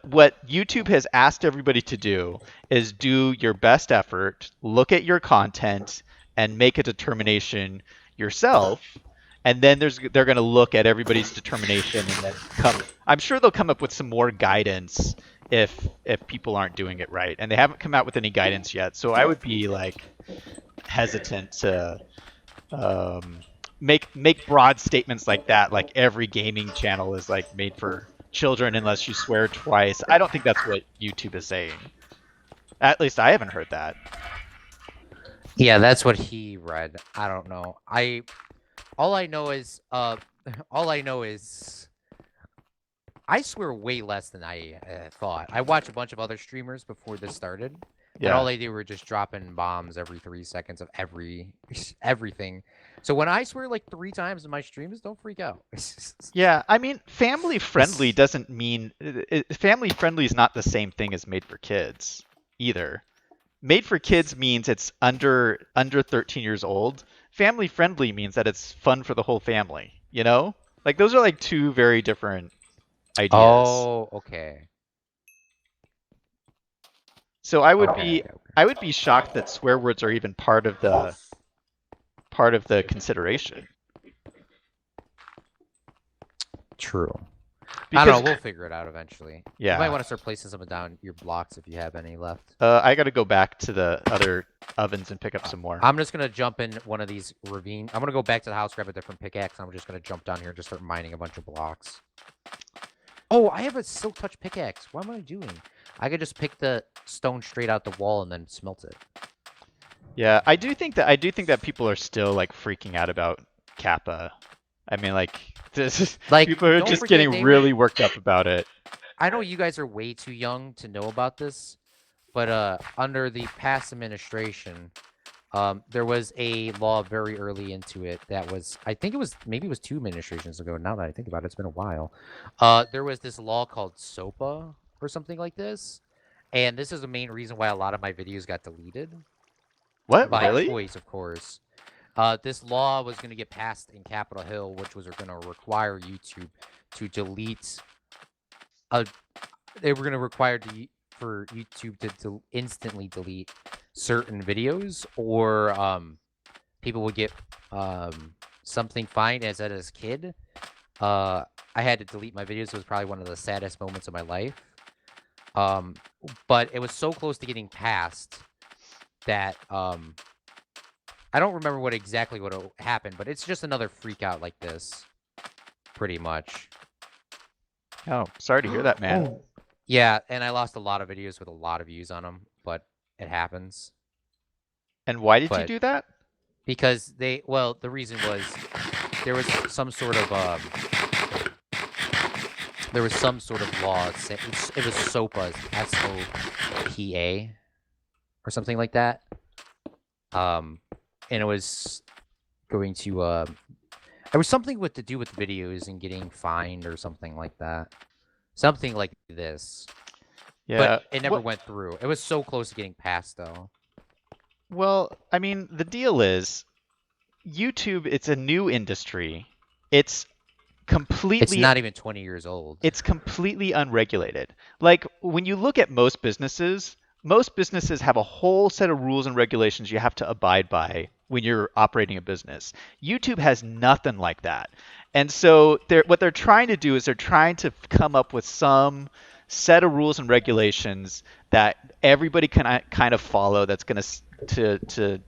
What YouTube has asked everybody to do is do your best effort, look at your content, and make a determination yourself. And then they're going to look at everybody's determination and then come. I'm sure they'll come up with some more guidance if people aren't doing it right. And they haven't come out with any guidance yet. So I would be like hesitant to um, make broad statements like that. Like every gaming channel is like made for children unless you swear twice. I don't think that's what YouTube is saying. At least I haven't heard that. Yeah, that's what he read. I don't know. All I know is all I know is I swear way less than I thought. I watched a bunch of other streamers before this started, and all Yeah. they did were just dropping bombs every 3 seconds of everything. So when I swear like 3 times in my streams, don't freak out. Yeah, I mean, family friendly It's- doesn't mean family friendly is not the same thing as made for kids either. Made for kids means it's under 13 years old. Family friendly means that it's fun for the whole family, you know? Like those are like two very different ideas. Oh, okay. So I would Okay, be okay, okay. I would be shocked that swear words are even part of the consideration. True. I don't Because know. We'll figure it out eventually. You might yeah, want to start placing some down your blocks if you have any left. I got to go back to the other ovens and pick up some more. I'm just gonna jump in one of these ravine. I'm gonna go back to the house, grab a different pickaxe. I'm just gonna jump down here and just start mining a bunch of blocks. Oh, I have a silk touch pickaxe. What am I doing? I could just pick the stone straight out the wall and then smelt it. Yeah, I do think that people are still like freaking out about Kappa. I mean, like Like, people are don't just forget getting really worked up about it. I know you guys are way too young to know about this, but under the past administration, there was a law very early into it that was, I think it was, maybe it was 2 administrations ago. Now that I think about it, it's been a while. There was this law called SOPA or something like this, and this is the main reason why a lot of my videos got deleted What, by really? choice, of course. This law was going to get passed in Capitol Hill, which was going to require YouTube to delete. They were going to require for YouTube to instantly delete certain videos, or people would get something fine as a kid. I had to delete my videos. It was probably one of the saddest moments of my life. But it was so close to getting passed that I don't remember exactly what happened, but it's just another freak out like this, pretty much. Oh, sorry to hear that, man. Oh. Yeah, and I lost a lot of videos with a lot of views on them, but it happens. And why did you But do that? because the reason was there was some sort of law. It was SOPA, SOPA, or something like that. And it was going to it was something to do with videos and getting fined or something like that. Something like this. Yeah. But it never went through. It was so close to getting passed, though. Well, I mean, the deal is YouTube, it's a new industry. It's It's completely not even 20 years old. it's completely unregulated. Like when you look at most businesses have a whole set of rules and regulations you have to abide by when you're operating a business. YouTube has nothing like that. And so what they're trying to do is they're trying to come up with some set of rules and regulations that everybody can kind of follow that's going to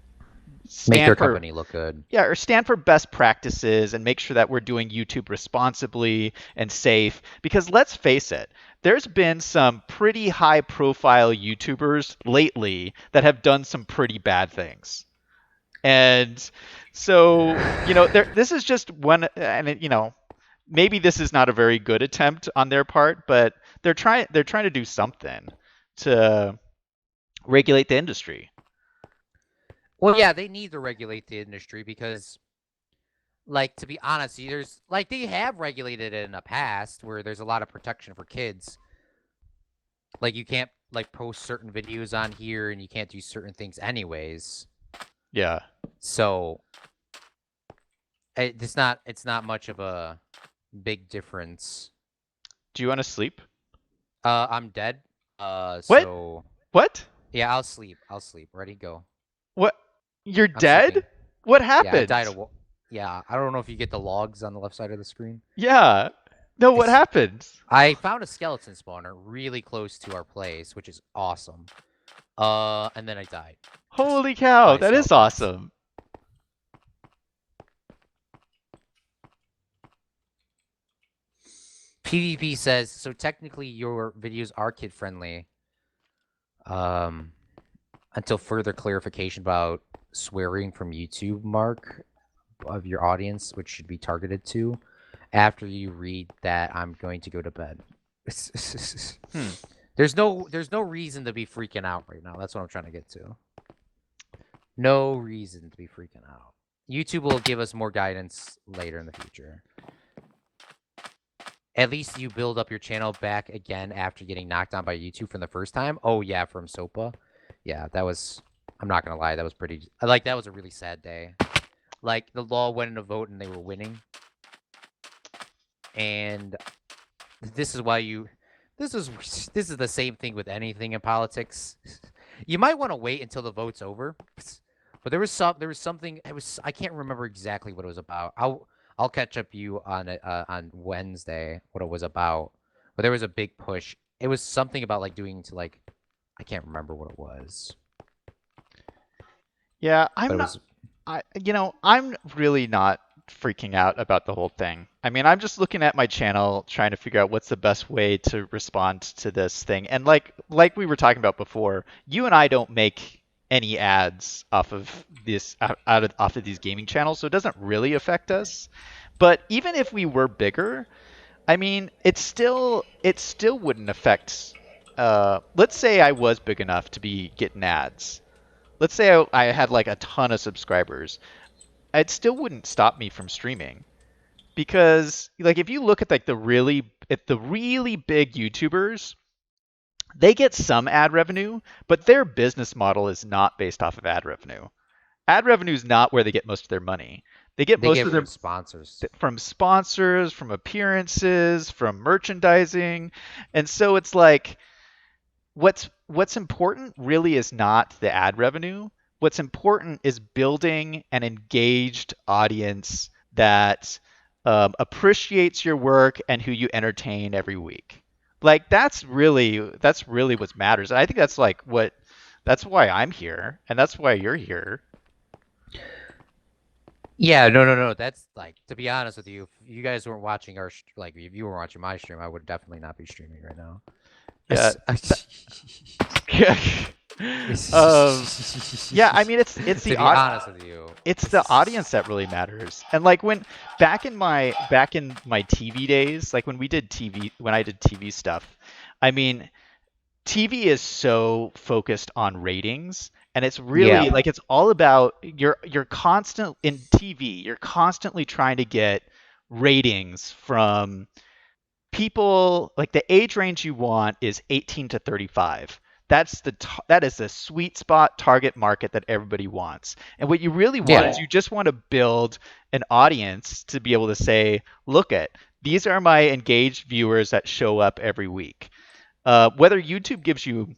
Make stand their for company look good. yeah, or stand for best practices and make sure that we're doing YouTube responsibly and safe. Because let's face it, there's been some pretty high profile YouTubers lately that have done some pretty bad things. And so, this is just one, and maybe this is not a very good attempt on their part, but they're trying to do something to regulate the industry. Well, yeah, they need to regulate the industry because, like, to be honest, there's like they have regulated it in the past where there's a lot of protection for kids. Like, you can't like post certain videos on here, and you can't do certain things anyways. Yeah. So it's not much of a big difference. Do you want to sleep? I'm dead. What? So What? yeah, I'll sleep. I'll sleep. Ready? Go. What? You're I'm dead? sleeping. What Yeah, I happened? died. Yeah, I don't know if you get the logs on the left side of the screen. Yeah. No, what happened? I found a skeleton spawner really close to our place, which is awesome. And then I died Holy cow, by that is skeletons. awesome. PvP says so. Technically, your videos are kid friendly. Um, until further clarification about swearing from YouTube, Mark, of your audience, which should be targeted to. After you read that, I'm going to go to bed. Hmm. There's no reason to be freaking out right now. That's what I'm trying to get to. No reason to be freaking out. YouTube will give us more guidance later in the future. At least you build up your channel back again after getting knocked down by YouTube from the first time. Oh yeah, from Sopa. Yeah, that was. I'm not gonna lie, that was pretty. Like that was a really sad day. Like the law went in a vote and they were winning, and this is why you. This is the same thing with anything in politics. You might want to wait until the vote's over. But there was something. It was I can't remember exactly what it was about. I'll catch up you on it on Wednesday what it was about. But there was a big push. It was something about like doing to like I can't remember what it was. Yeah, But I'm it not. was I'm really not freaking out about the whole thing. I mean, I'm just looking at my channel, trying to figure out what's the best way to respond to this thing. And like we were talking about before, you and I don't make any ads off of this off of these gaming channels, so it doesn't really affect us. But even if we were bigger, I mean, it still wouldn't affect. Let's say I was big enough to be getting ads. Let's say I had like a ton of subscribers. It still wouldn't stop me from streaming because like if you look at like the really big YouTubers, they get some ad revenue, but their business model is not based off of ad revenue. Ad revenue is not where they get most of their money. They get they most get of from their sponsors. from sponsors, from appearances, from merchandising. And so it's like what's important really is not the ad revenue. What's important is building an engaged audience that appreciates your work and who you entertain every week. Like that's really what matters. And I think that's why I'm here, and that's why you're here. Yeah, no. That's like to be honest with you, if you guys weren't watching like if you were watching my stream, I would definitely not be streaming right now. Yeah. um, yeah, I mean it's To the be honest with you. it's the audience that really matters. And like when back in my TV days, like when I did TV stuff, I mean, TV is so focused on ratings and it's Yeah. really like it's all about you're constant in TV, you're constantly trying to get ratings from people. Like the age range you want is 18 to 35. That is the sweet spot target market that everybody wants. And what you really want Yeah. is you just want to build an audience to be able to say, look at these are my engaged viewers that show up every week. Whether YouTube gives you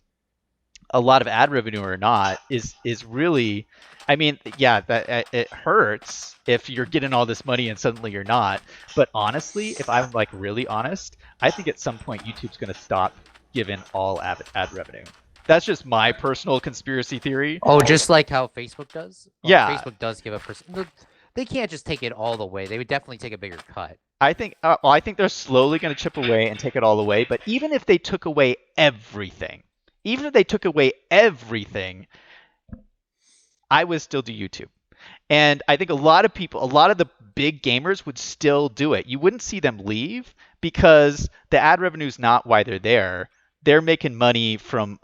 a lot of ad revenue or not is really, I mean, yeah, that it hurts if you're getting all this money and suddenly you're not. But honestly, if I'm like really honest, I think at some point YouTube's going to stop giving all ad revenue. That's just my personal conspiracy theory. Oh, just like how Facebook does? Well, Yeah, Facebook does give a percent. They can't just take it all the way. They would definitely take a bigger cut. I think they're slowly going to chip away and take it all away. But even if they took away everything, even if they took away everything, I would still do YouTube. And I think a lot of people, a lot of the big gamers would still do it. You wouldn't see them leave because the ad revenue is not why they're there. They're making money from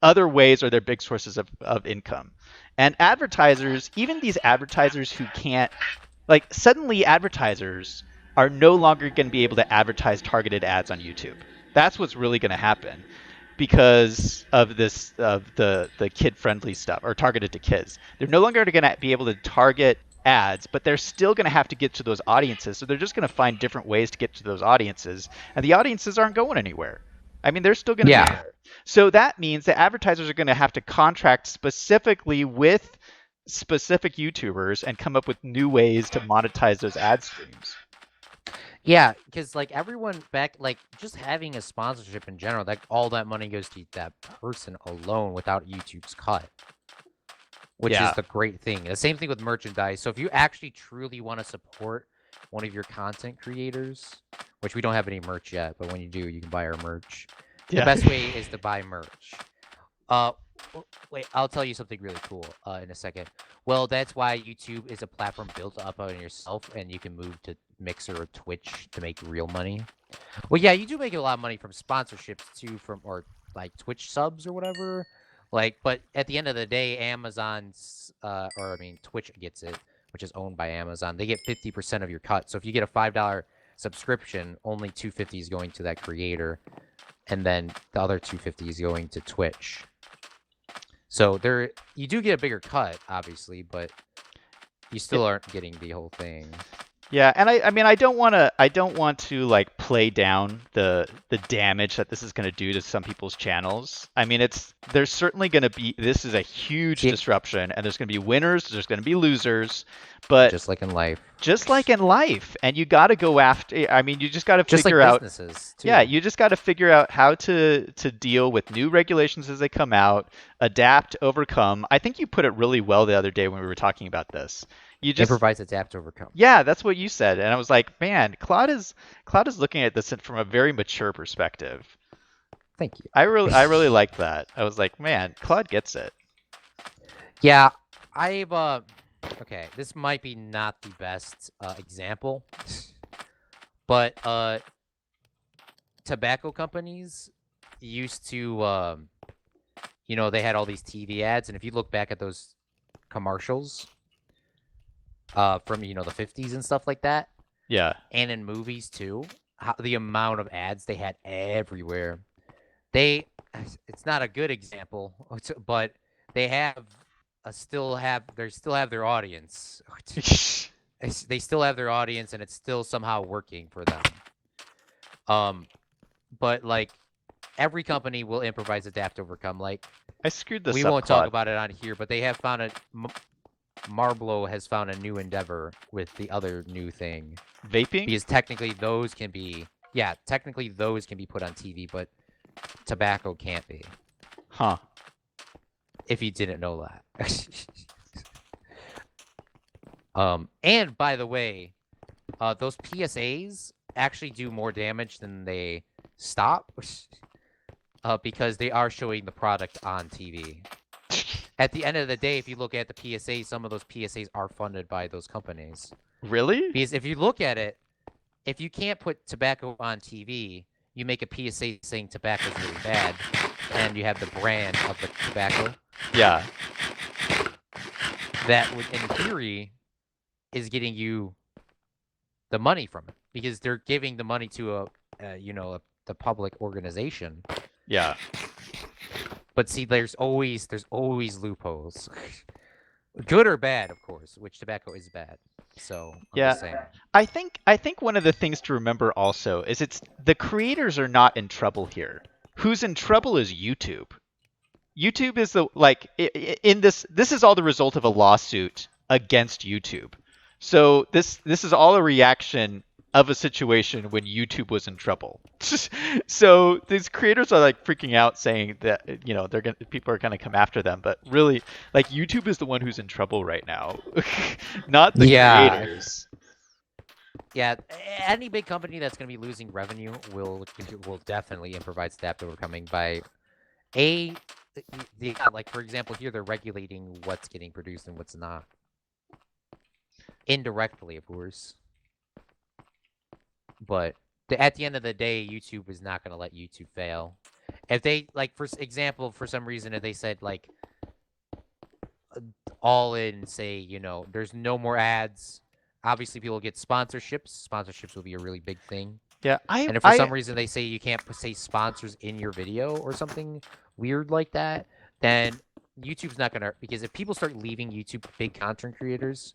other ways or their big sources of income. And advertisers, even these advertisers who can't, like suddenly advertisers are no longer going to be able to advertise targeted ads on YouTube. That's what's really going to happen because of the kid friendly stuff or targeted to kids. They're no longer going to be able to target ads, but they're still going to have to get to those audiences. So they're just going to find different ways to get to those audiences, and the audiences aren't going anywhere. I mean, they're still going to be there. So that means that advertisers are going to have to contract specifically with specific YouTubers and come up with new ways to monetize those ad streams. Yeah, because like everyone back, like just having a sponsorship in general, like all that money goes to that person alone without YouTube's cut, which is the great thing. The same thing with merchandise. So if you actually truly want to support one of your content creators, which we don't have any merch yet, but when you do, you can buy our merch. The best way is to buy merch. Wait, I'll tell you something really cool in a second. Well, that's why YouTube is a platform built up on yourself, and you can move to Mixer or Twitch to make real money. Well, yeah, you do make a lot of money from sponsorships too, or like Twitch subs or whatever. Like, but at the end of the day, Amazon's, Twitch gets it, which is owned by Amazon. They get 50% of your cut. So if you get a $5 subscription, only $2.50 is going to that creator, and then the other $2.50 is going to Twitch. So you do get a bigger cut, obviously, but you still aren't getting the whole thing. Yeah, and I mean I don't want to like play down the damage that this is going to do to some people's channels. I mean there's certainly going to be, this is a huge disruption, and there's going to be winners, there's going to be losers, but just like in life. And you got to go after, I mean you just got to figure out businesses too. Yeah, you just got to figure out how to deal with new regulations as they come out, adapt, overcome. I think you put it really well the other day when we were talking about this. You just improvise, adapt, overcome. Yeah, that's what you said, and I was like, man, Claude is looking at this from a very mature perspective. Thank you. I really like that. I was like, man, Claude gets it. Yeah, okay, this might be not the best example, but tobacco companies used to, they had all these TV ads, and if you look back at those commercials from the 50s and stuff like that, and in movies too, the amount of ads they had everywhere. It's not a good example, but they still have their audience. They still have their audience, and it's still somehow working for them. But like every company will improvise, adapt, overcome. Like I screwed this up. We won't talk about it on here, but they have found Marlboro has found a new endeavor with the other new thing. Vaping? Because technically those can be put on TV, but tobacco can't be. Huh. If you didn't know that. And by the way, those PSAs actually do more damage than they stop, because they are showing the product on TV. At the end of the day, if you look at the PSA, some of those PSAs are funded by those companies. Really? Because if you look at it, if you can't put tobacco on TV, you make a PSA saying tobacco is really bad, and you have the brand of the tobacco. Yeah. That would, in theory, is getting you the money from it, because they're giving the money to the public organization. Yeah. But see, there's always loopholes, good or bad, of course. Which tobacco is bad. So I'm just saying. I think one of the things to remember also is the creators are not in trouble here. Who's in trouble is YouTube. YouTube is this is all the result of a lawsuit against YouTube. So this is all a reaction of a situation when YouTube was in trouble. So these creators are like freaking out, saying that people are gonna come after them, but really, like, YouTube is the one who's in trouble right now, not the creators. Yeah, any big company that's gonna be losing revenue will definitely improvise, adapt, overcoming by like, for example, here they're regulating what's getting produced and what's not. Indirectly, of course. But at the end of the day, YouTube is not going to let YouTube fail. If they, like, for example, for some reason, if they said, like, all in, say, there's no more ads, obviously people get sponsorships. Sponsorships will be a really big thing. Yeah, and if for some reason they say you can't say sponsors in your video or something weird like that, then YouTube's not going to, because if people start leaving YouTube, big content creators,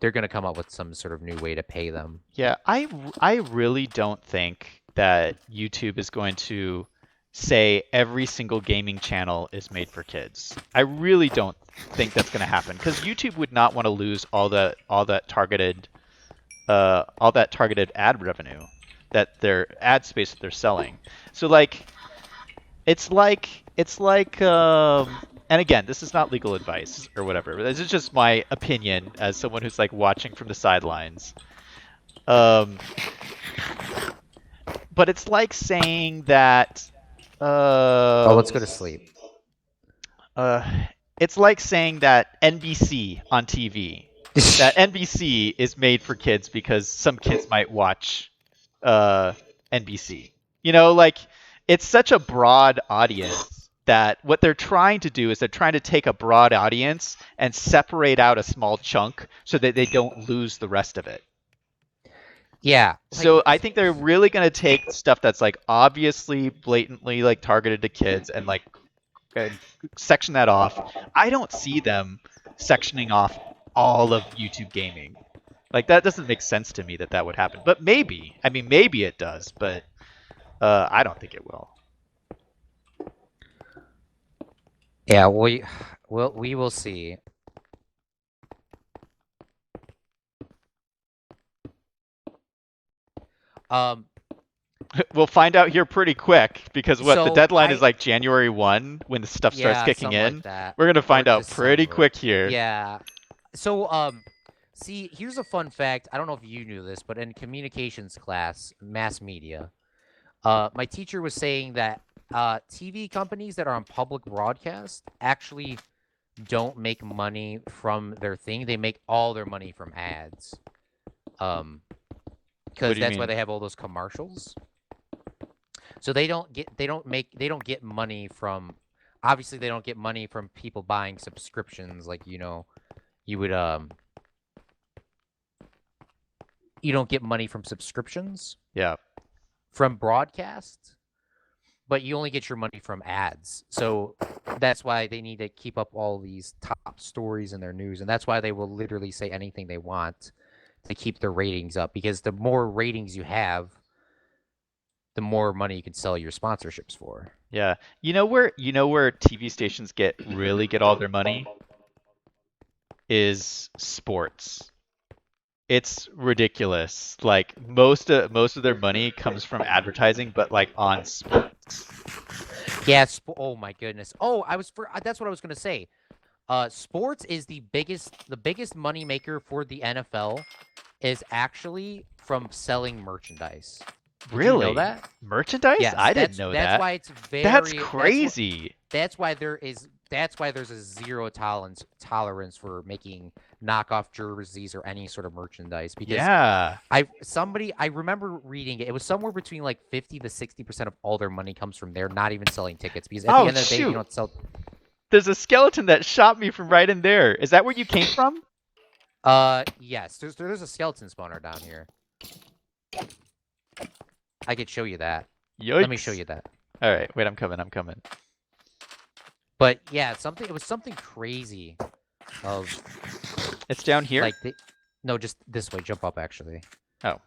they're going to come up with some sort of new way to pay them. Yeah, I really don't think that YouTube is going to say every single gaming channel is made for kids. I really don't think that's going to happen because YouTube would not want to lose all that targeted ad revenue that their ad space that they're selling. So like it's like and again, this is not legal advice or whatever. This is just my opinion as someone who's like watching from the sidelines. Um, but it's like saying that Oh, let's go to sleep. uh, it's like saying that NBC on TV, that NBC is made for kids because some kids might watch NBC. You know, like it's such a broad audience that what they're trying to do is they're trying to take a broad audience and separate out a small chunk so that they don't lose the rest of it. Yeah, So like I think they're really going to take stuff that's like obviously blatantly like targeted to kids and like uh, section that off. I don't see them sectioning off all of YouTube gaming. Like that doesn't make sense to me that that would happen. But maybe. I mean, maybe it does, but I don't think it will. yeah, we will see. Um, We'll find out here pretty quick because what the so deadline is like January 1 when the stuff starts yeah, kicking something like in. that. We're gonna Or find out pretty December. quick here. Yeah. So see, here's a fun fact. I don't know if you knew this, but in communications class, mass media, my teacher was saying that TV companies that are on public broadcast actually don't make money from their thing. They make all their money from ads. What Because do you that's why mean? they have all those commercials. So they don't get money from, obviously they don't get money from people buying subscriptions like, you would you don't get money from subscriptions Yeah. from broadcast, but you only get your money from ads. So that's why they need to keep up all these top stories in their news, and that's why they will literally say anything they want to keep their ratings up, because the more ratings you have, the more money you can sell your sponsorships for. Yeah. You know where TV stations really get all their money is sports. It's ridiculous. Like most of their money comes from advertising, but like on sports. Yeah, oh my goodness. Oh, that's what I was going to say. Sports is the biggest money maker for the NFL is actually from selling merchandise. Did you know Really? that? Merchandise? Yes, I didn't know that's that. why it's That's very crazy. that's why there's a zero tolerance for making knockoff jerseys or any sort of merchandise, because Yeah. I remember reading it. It was somewhere between like 50 to 60% of all their money comes from there, not even selling tickets, because at the Oh end of the day, if you shoot. don't sell. There's a skeleton that shot me from right in there. Is that where you came from? Yes, there's a skeleton spawner down here. I could show you that. Yikes. Let me show you that. All right, wait, I'm coming. But yeah, it was something crazy. Of It's down here? like no, just this way. Jump up, actually. Oh.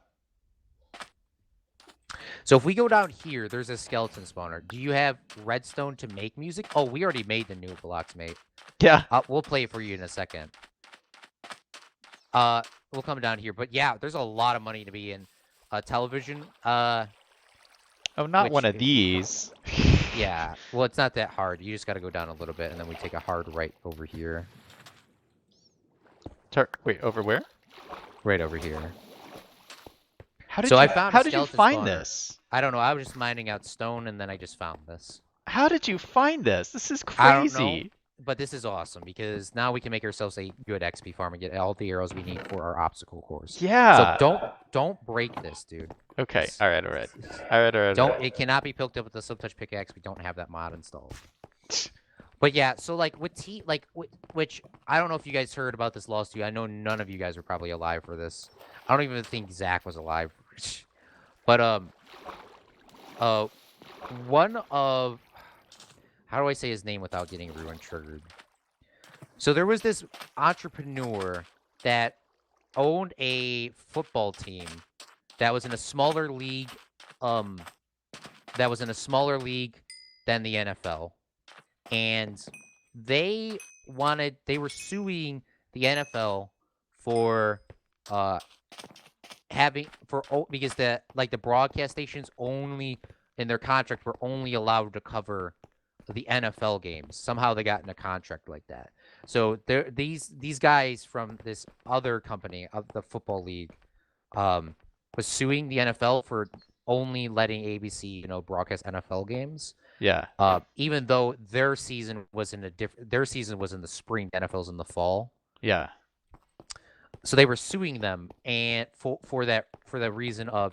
So if we go down here, there's a skeleton spawner. Do you have redstone to make music? Oh, we already made the new blocks, mate. Yeah. We'll play it for you in a second. We'll come down here, but yeah, there's a lot of money to be in television. Oh, not one of these. Yeah, well, it's not that hard. You just got to go down a little bit, and then we take a hard right over here. Wait, over where? Right over here. How did So you, I found how a did you skeleton find spawner. this? I don't know. I was just mining out stone, and then I just found this. How did you find this? This is I don't know, crazy. but this is awesome because now we can make ourselves a good XP farm and get all the arrows we need for our obstacle course. Yeah. So don't break this, dude. Okay. It's- All right. Don't. It cannot be picked up with the silk-touch pickaxe. We don't have that mod installed. But yeah, so like which I don't know if you guys heard about this lawsuit. I know none of you guys were probably alive for this. I don't even think Zach was alive. But one of, how do I say his name without getting everyone triggered? So there was this entrepreneur that owned a football team that was in a smaller league. than the NFL, and they were suing the NFL for uh because the broadcast stations only in their contract were only allowed to cover the NFL games. Somehow they got in a contract like that. So these guys from this other company of the football league was suing the NFL for only letting ABC, broadcast NFL games. Yeah. Even though their season was in the spring, the NFL's in the fall. Yeah. So they were suing them and for the reason of,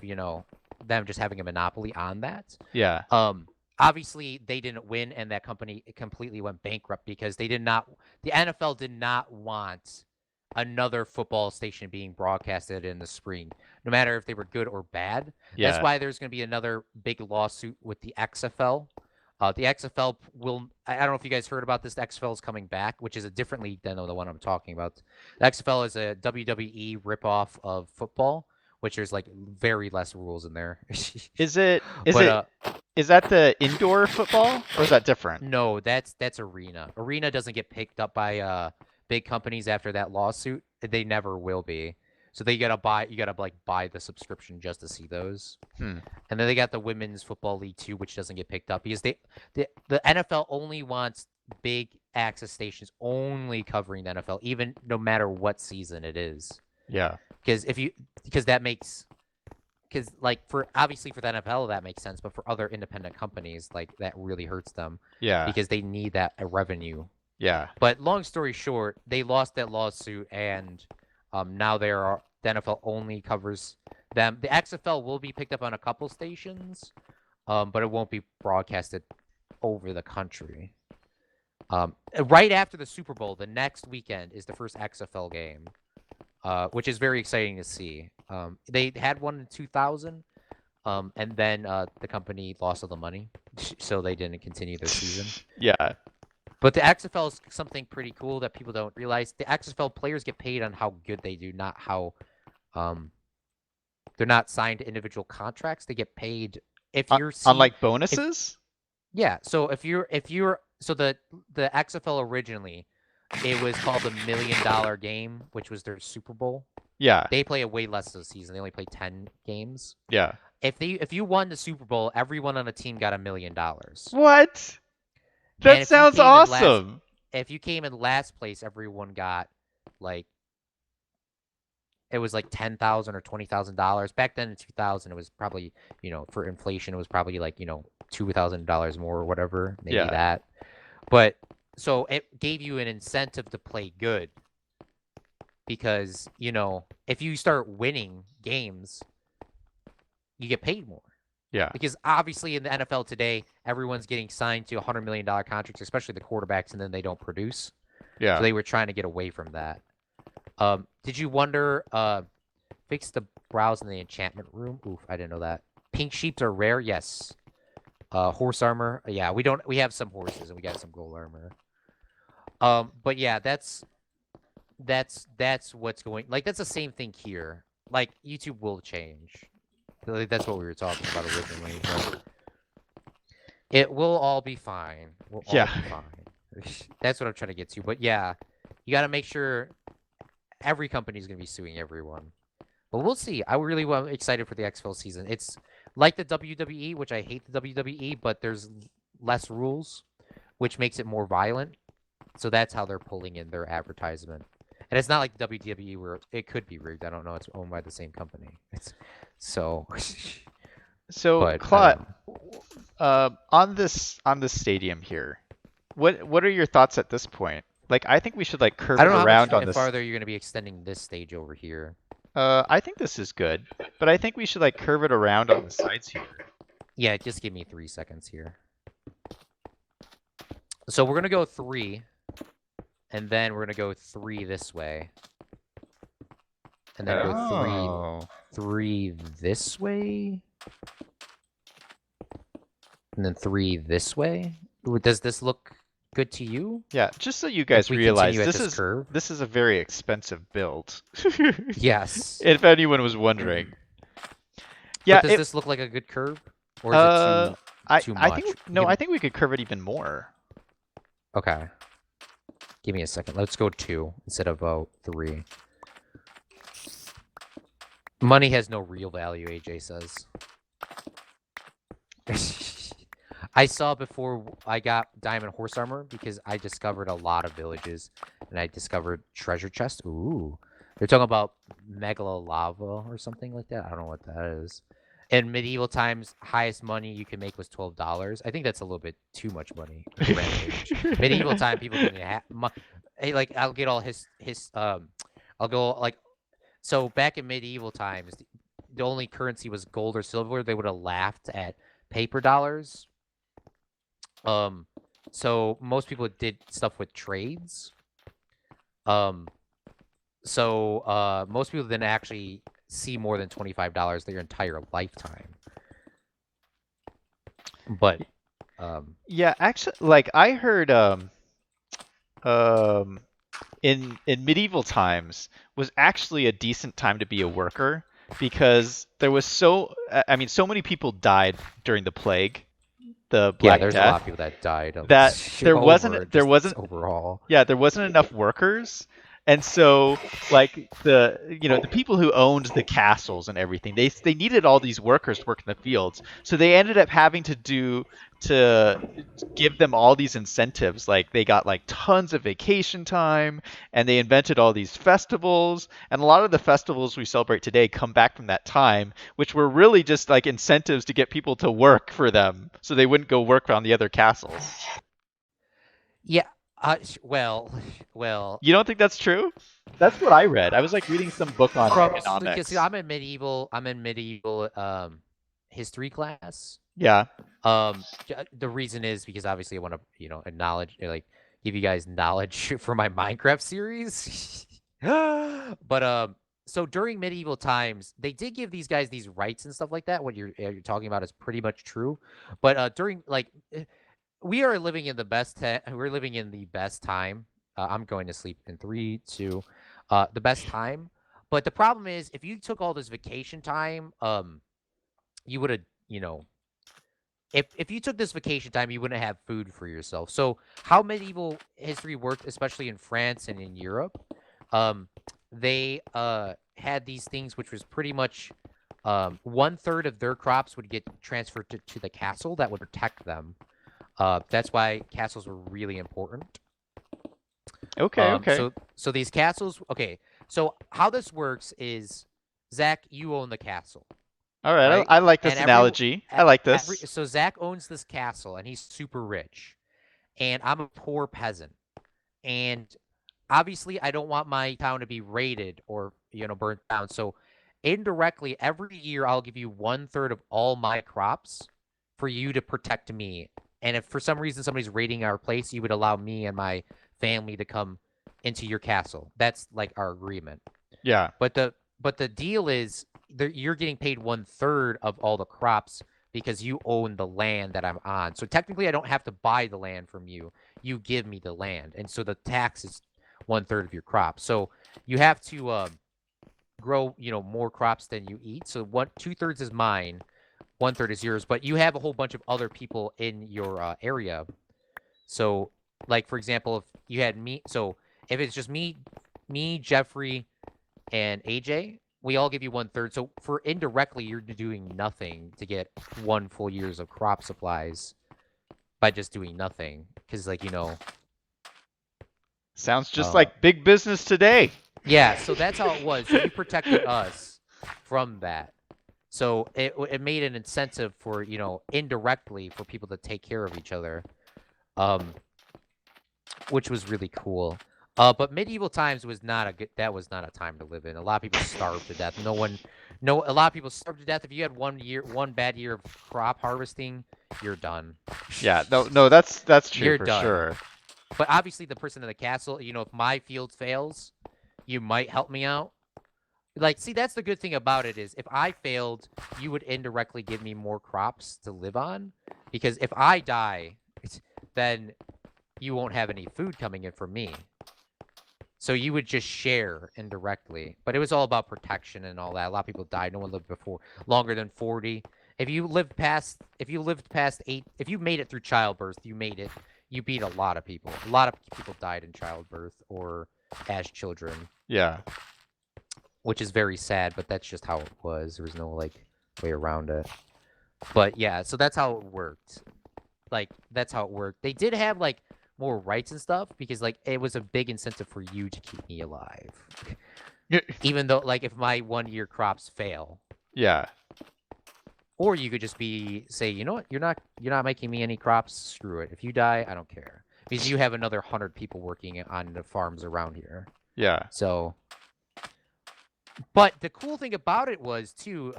them just having a monopoly on that. Yeah. Obviously they didn't win, and that company completely went bankrupt because the NFL did not want another football station being broadcasted in the spring, no matter if they were good or bad. Yeah. That's why there's going to be another big lawsuit with the XFL. The XFL I don't know if you guys heard about this. The XFL is coming back, which is a different league than the one I'm talking about. The XFL is a WWE ripoff of football, which there's like very less rules in there. Is that the indoor football, or is that different? No, that's Arena. Arena doesn't get picked up by big companies after that lawsuit. They never will be. So you gotta buy the subscription just to see those. And then they got the Women's Football League too, which doesn't get picked up because the NFL only wants big access stations only covering the NFL, even no matter what season it is. Yeah. Because obviously for the NFL that makes sense, but for other independent companies, like, that really hurts them. Yeah. Because they need that revenue. Yeah. But long story short, they lost that lawsuit, and now the NFL only covers them. The XFL will be picked up on a couple stations, but it won't be broadcasted over the country. Right after the Super Bowl, the next weekend is the first XFL game, which is very exciting to see. They had one in 2000, and then the company lost all the money, so they didn't continue their season. Yeah. But the XFL is something pretty cool that people don't realize. The XFL players get paid on how good they do, not how they're not signed to individual contracts. They get paid if you're on like bonuses. Yeah. So so the XFL originally, it was called the $1 Million Game, which was their Super Bowl. Yeah. They play a way less of a season. They only play 10 games. Yeah. If you won the Super Bowl, everyone on the team got $1 million. What? That sounds awesome. If you came in last place, everyone got it was like $10,000 or $20,000. Back then in 2000, it was probably, for inflation, it was probably like, $2,000 more or whatever, maybe that. But so it gave you an incentive to play good because, if you start winning games, you get paid more. Yeah. Because obviously in the NFL today, everyone's getting signed to $100 million contracts, especially the quarterbacks, and then they don't produce. Yeah. So they were trying to get away from that. Did you wonder, fix the brows in the enchantment room? Oof, I didn't know that. Pink sheeps are rare? Yes. Horse armor? Yeah, we have some horses and we got some gold armor. But yeah, that's what's going, that's the same thing here. Like, YouTube will change. That's what we were talking about originally. But it will all be fine. We'll all be fine. That's what I'm trying to get to. But yeah, you got to make sure every company is going to be suing everyone. But we'll see. I'm excited for the XFL season. It's like the WWE, which I hate the WWE, but there's less rules, which makes it more violent. So that's how they're pulling in their advertisement. And it's not like WWE where it could be rigged. I don't know. It's owned by the same company. So but, Claude, on this stadium here, what are your thoughts at this point? Like, I think we should curve I don't it know around how on much this. farther you're going to be extending this stage over here. I think this is good, but I think we should curve it around on the sides here. Yeah, just give me 3 seconds here. So we're going to go 3, and then we're going to go 3 this way. And then go 3 this way. And then 3 this way. Does this look good to you? Yeah, just so you guys we realize, continue at this this curve? this is a very expensive build. Yes. If anyone was wondering. Yeah, But does this look like a good curve? Or is it too I much. think no, I think we could curve it even more. Okay. Give me a second. Let's go 2 instead of 3. Money has no real value, AJ says. I saw before I got diamond horse armor because I discovered a lot of villages and I discovered treasure chests. Ooh. They're talking about megala lava or something like that. I don't know what that is. In medieval times, highest money you can make was $12. I think that's a little bit too much money. Rampage. Medieval time, people didn't have. Hey, like I'll get all I'll go like so back in medieval times, the only currency was gold or silver. They would have laughed at paper dollars. So most people did stuff with trades. Most people didn't actually see more than $25 their entire lifetime. But Yeah, actually, like I heard um in medieval times was actually a decent time to be a worker because there was I mean so many people died during the plague, the yeah, Black there's a lot of Death, people that died of that there over wasn't there just wasn't overall. yeah, there wasn't enough workers. And so like the people who owned the castles and everything, they needed all these workers to work in the fields. So they ended up having to give them all these incentives. Like they got like tons of vacation time and they invented all these festivals. And a lot of the festivals we celebrate today come back from that time, which were really just like incentives to get people to work for them so they wouldn't go work on the other castles. Yeah. Well, well. You don't think that's true? That's what I read. I was like reading some book on Because economics. I'm in medieval history class. Yeah. The reason is because obviously I want to acknowledge like give you guys knowledge for my Minecraft series. But so during medieval times, they did give these guys these rights and stuff like that. What you're talking about is pretty much true. But during like we are living in the best we're living in the best time. I'm going to sleep in 3, 2. The best time. But the problem is, if you took all this vacation time, you would have, if you took this vacation time, you wouldn't have food for yourself. So how medieval history worked, especially in France and in Europe, they had these things which was pretty much 1/3 of their crops would get transferred to the castle that would protect them. That's why castles were really important. Okay, okay. So these castles. Okay, so how this works is, Zach, you own the castle, All right. right? I like this And every analogy. I like this. so Zach owns this castle and he's super rich, and I'm a poor peasant, and obviously I don't want my town to be raided or burnt down. So indirectly, every year I'll give you 1/3 of all my crops for you to protect me. And if for some reason somebody's raiding our place, you would allow me and my family to come into your castle. That's like our agreement. Yeah. But the deal is you're getting paid 1/3 of all the crops because you own the land that I'm on. So technically, I don't have to buy the land from you. You give me the land, and so the tax is 1/3 of your crop. So you have to grow, more crops than you eat. So 2/3 is mine, 1/3 is yours. But you have a whole bunch of other people in your area. So, like for example, if you had me, so if it's just me, Jeffrey, and AJ, we all give you 1/3. So for indirectly, you're doing nothing to get 1 full year's of crop supplies by just doing nothing. Because Sounds just uh, like big business today. yeah. So that's how it was. So you protected us from that. So it made an incentive for indirectly for people to take care of each other, which was really cool. But medieval times was not a good. That was not a time to live in. A lot of people starved to death. A lot of people starved to death. If you had one bad year of crop harvesting, you're done. Yeah. No, that's true You're for done. sure. But obviously, the person in the castle, if my field fails, you might help me out. Like, see, that's the good thing about it is if I failed, you would indirectly give me more crops to live on. Because if I die, then you won't have any food coming in from me. So you would just share indirectly. But it was all about protection and all that. A lot of people died. No one lived longer than 40. If you lived past 8, if you made it through childbirth, you made it. You beat a lot of people. A lot of people died in childbirth or as children, Yeah. which is very sad, but that's just how it was. There was no like way around it. But yeah, so that's how it worked. Like that's how it worked. They did have like more rights and stuff because like it was a big incentive for you to keep me alive. Even though like if my 1-year crops fail. Yeah. Or you could just say, you know what, you're not making me any crops, screw it. If you die, I don't care. Because you have another 100 people working on the farms around here. Yeah. So but the cool thing about it was too,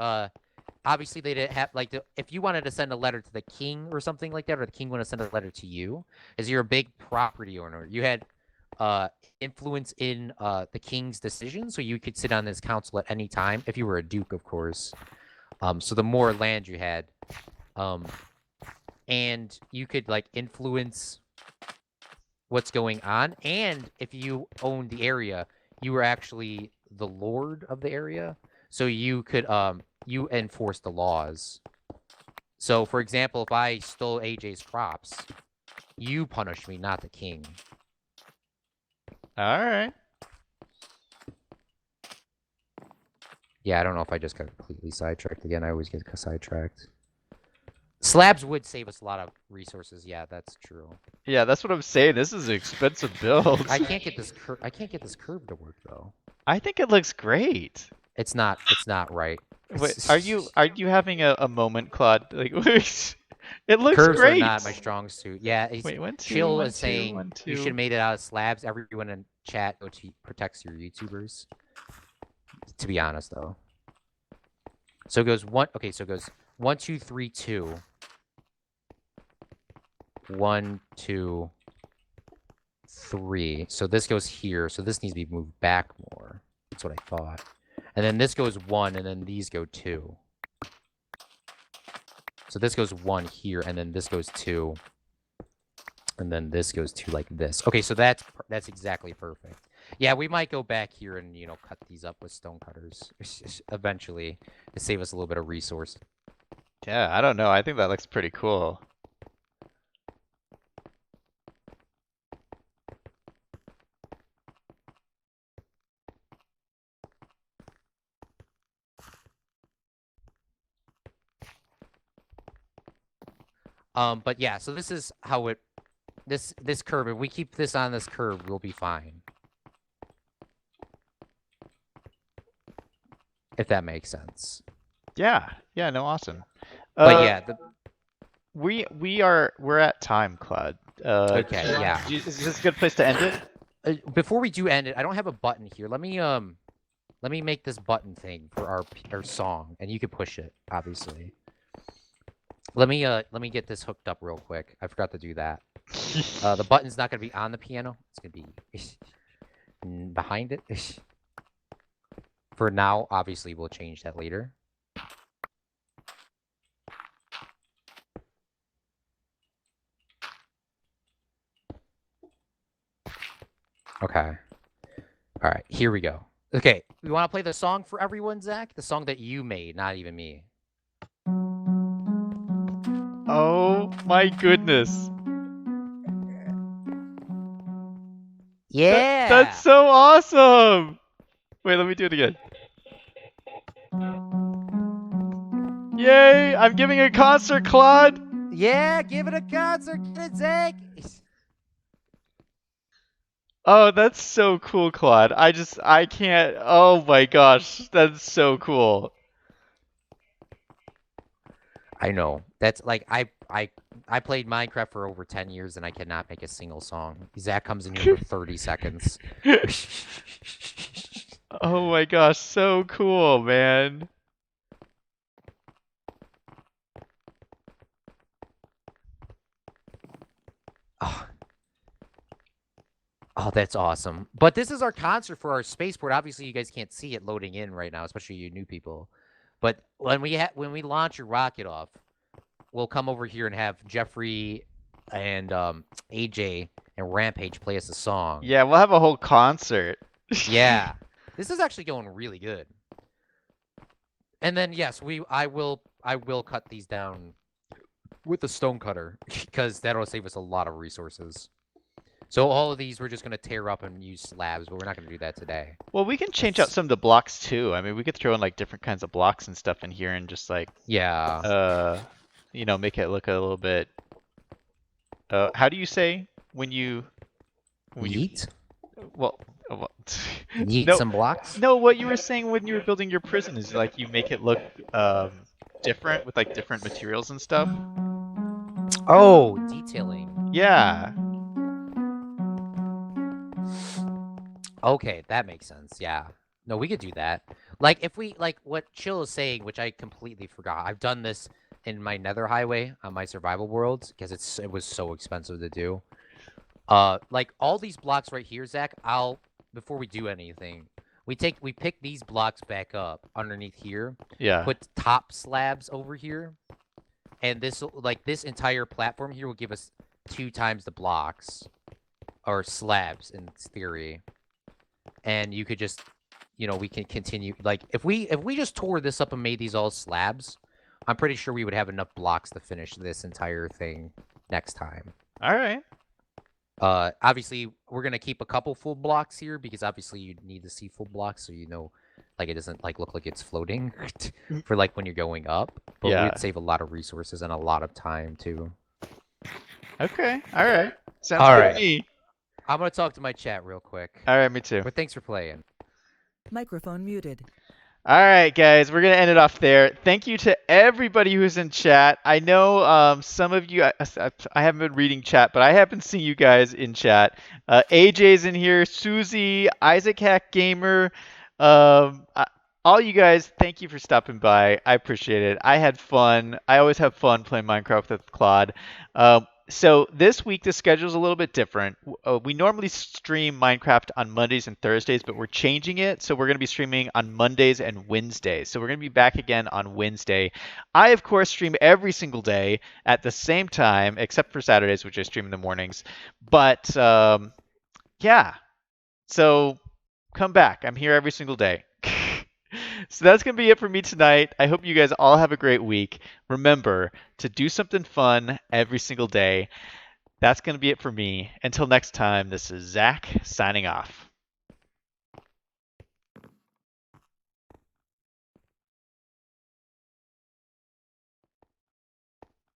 obviously they didn't have like if you wanted to send a letter to the king or something like that, or the king wanted to send a letter to you, as you're a big property owner, you had influence in the king's decision, so you could sit on this council at any time if you were a duke, of course. So the more land you had, and you could like influence what's going on, and if you owned the area, you were actually the lord of the area, so you could you enforce the laws. So for example, if I stole AJ's crops, you punish me, not the king. All right. Yeah, I don't know if I just got completely sidetracked again. I always get sidetracked. Slabs would save us a lot of resources. Yeah, that's true. Yeah, that's what I'm saying. This is an expensive build. I can't get this curve to work though. I think it looks great. It's not right. Wait, are you having a moment, Claude? Like, it looks Curves great. are not my strong suit. Yeah, Wait, 1, 2, Chill 1, is 2, saying 1, 2. you should have made it out of slabs. Everyone in chat protects your YouTubers. To be honest, though. So it goes one. Okay, so it goes 1, 2, 3, 2. 1, 2, 3. So this goes here. So this needs to be moved back more. That's what I thought. And then this goes 1, and then these go 2. So this goes 1 here, and then this goes 2. And then this goes 2 like this. Okay, so that's exactly perfect. Yeah, we might go back here and, you know, cut these up with stone cutters eventually to save us a little bit of resource. Yeah, I don't know. I think that looks pretty cool. But yeah, so this is how this curve, if we keep this on this curve, we'll be fine. If that makes sense. Yeah. Yeah, no, awesome. But yeah, we're at time, Claude. Okay, yeah. Is this a good place to end it? Before we do end it, I don't have a button here. Let me make this button thing for our song, and you can push it, obviously. Let me get this hooked up real quick. I forgot to do that. The button's not gonna be on the piano. It's gonna be behind it. For now, obviously, we'll change that later. Okay. All right, here we go. Okay, we want to play the song for everyone, Zach? The song that you made, not even me. Oh my goodness. Yeah! That's so awesome! Wait, let me do it again. Yay! I'm giving a concert, Claude! Yeah, give it a concert, get it, Zach! Oh, that's so cool, Claude. I can't. Oh my gosh, that's so cool. I know. That's like I played Minecraft for over 10 years and I cannot make a single song. Zach comes in here for 30 seconds. Oh my gosh, so cool, man. Oh, that's awesome. But this is our concert for our spaceport. Obviously, you guys can't see it loading in right now, especially you new people. But when we launch your rocket off, we'll come over here and have Jeffrey and AJ and Rampage play us a song. Yeah, we'll have a whole concert. Yeah. This is actually going really good. And then yes, I will I will cut these down with the stone cutter because that'll save us a lot of resources. So all of these we're just gonna tear up and use slabs, but we're not gonna do that today. Well, we can change out some of the blocks too. I mean, we could throw in like different kinds of blocks and stuff in here and just like, Yeah. make it look a little bit. How do you say when you Yeet? well, well Yeet no, some blocks? no, what you were saying when you were building your prison is like you make it look different with like different materials and stuff. Oh, detailing. Yeah. Okay, that makes sense. Yeah. No, we could do that. Like if we like what Chill is saying, which I completely forgot. I've done this in my Nether Highway on my survival worlds because it was so expensive to do. Like all these blocks right here, Zach, before we do anything, we pick these blocks back up underneath here, Yeah. put top slabs over here, and this entire platform here will give us 2 times the blocks or slabs in theory. And you could just, we can continue. Like if we just tore this up and made these all slabs, I'm pretty sure we would have enough blocks to finish this entire thing next time. All right. Obviously we're gonna keep a couple full blocks here because obviously you need to see full blocks so like it doesn't like look like it's floating for like when you're going up. But Yeah. we'd save a lot of resources and a lot of time too. Okay. All right. Sounds All good right. to me. I'm gonna talk to my chat real quick. All right, me too. But thanks for playing. Microphone muted. All right, guys, we're gonna end it off there. Thank you to everybody who's in chat. I know some of you, I haven't been reading chat, but I have been seeing you guys in chat. AJ's in here, Susie, Isaac Hack Gamer, all you guys. Thank you for stopping by. I appreciate it. I had fun. I always have fun playing Minecraft with Claude. So this week the schedule's a little bit different. We normally stream Minecraft on Mondays and Thursdays, but we're changing it. So we're going to be streaming on Mondays and Wednesdays. So we're going to be back again on Wednesday. I, of course, stream every single day at the same time, except for Saturdays, which I stream in the mornings. But yeah, so come back. I'm here every single day. So that's going to be it for me tonight. I hope you guys all have a great week. Remember to do something fun every single day. That's going to be it for me. Until next time, this is Zach signing off.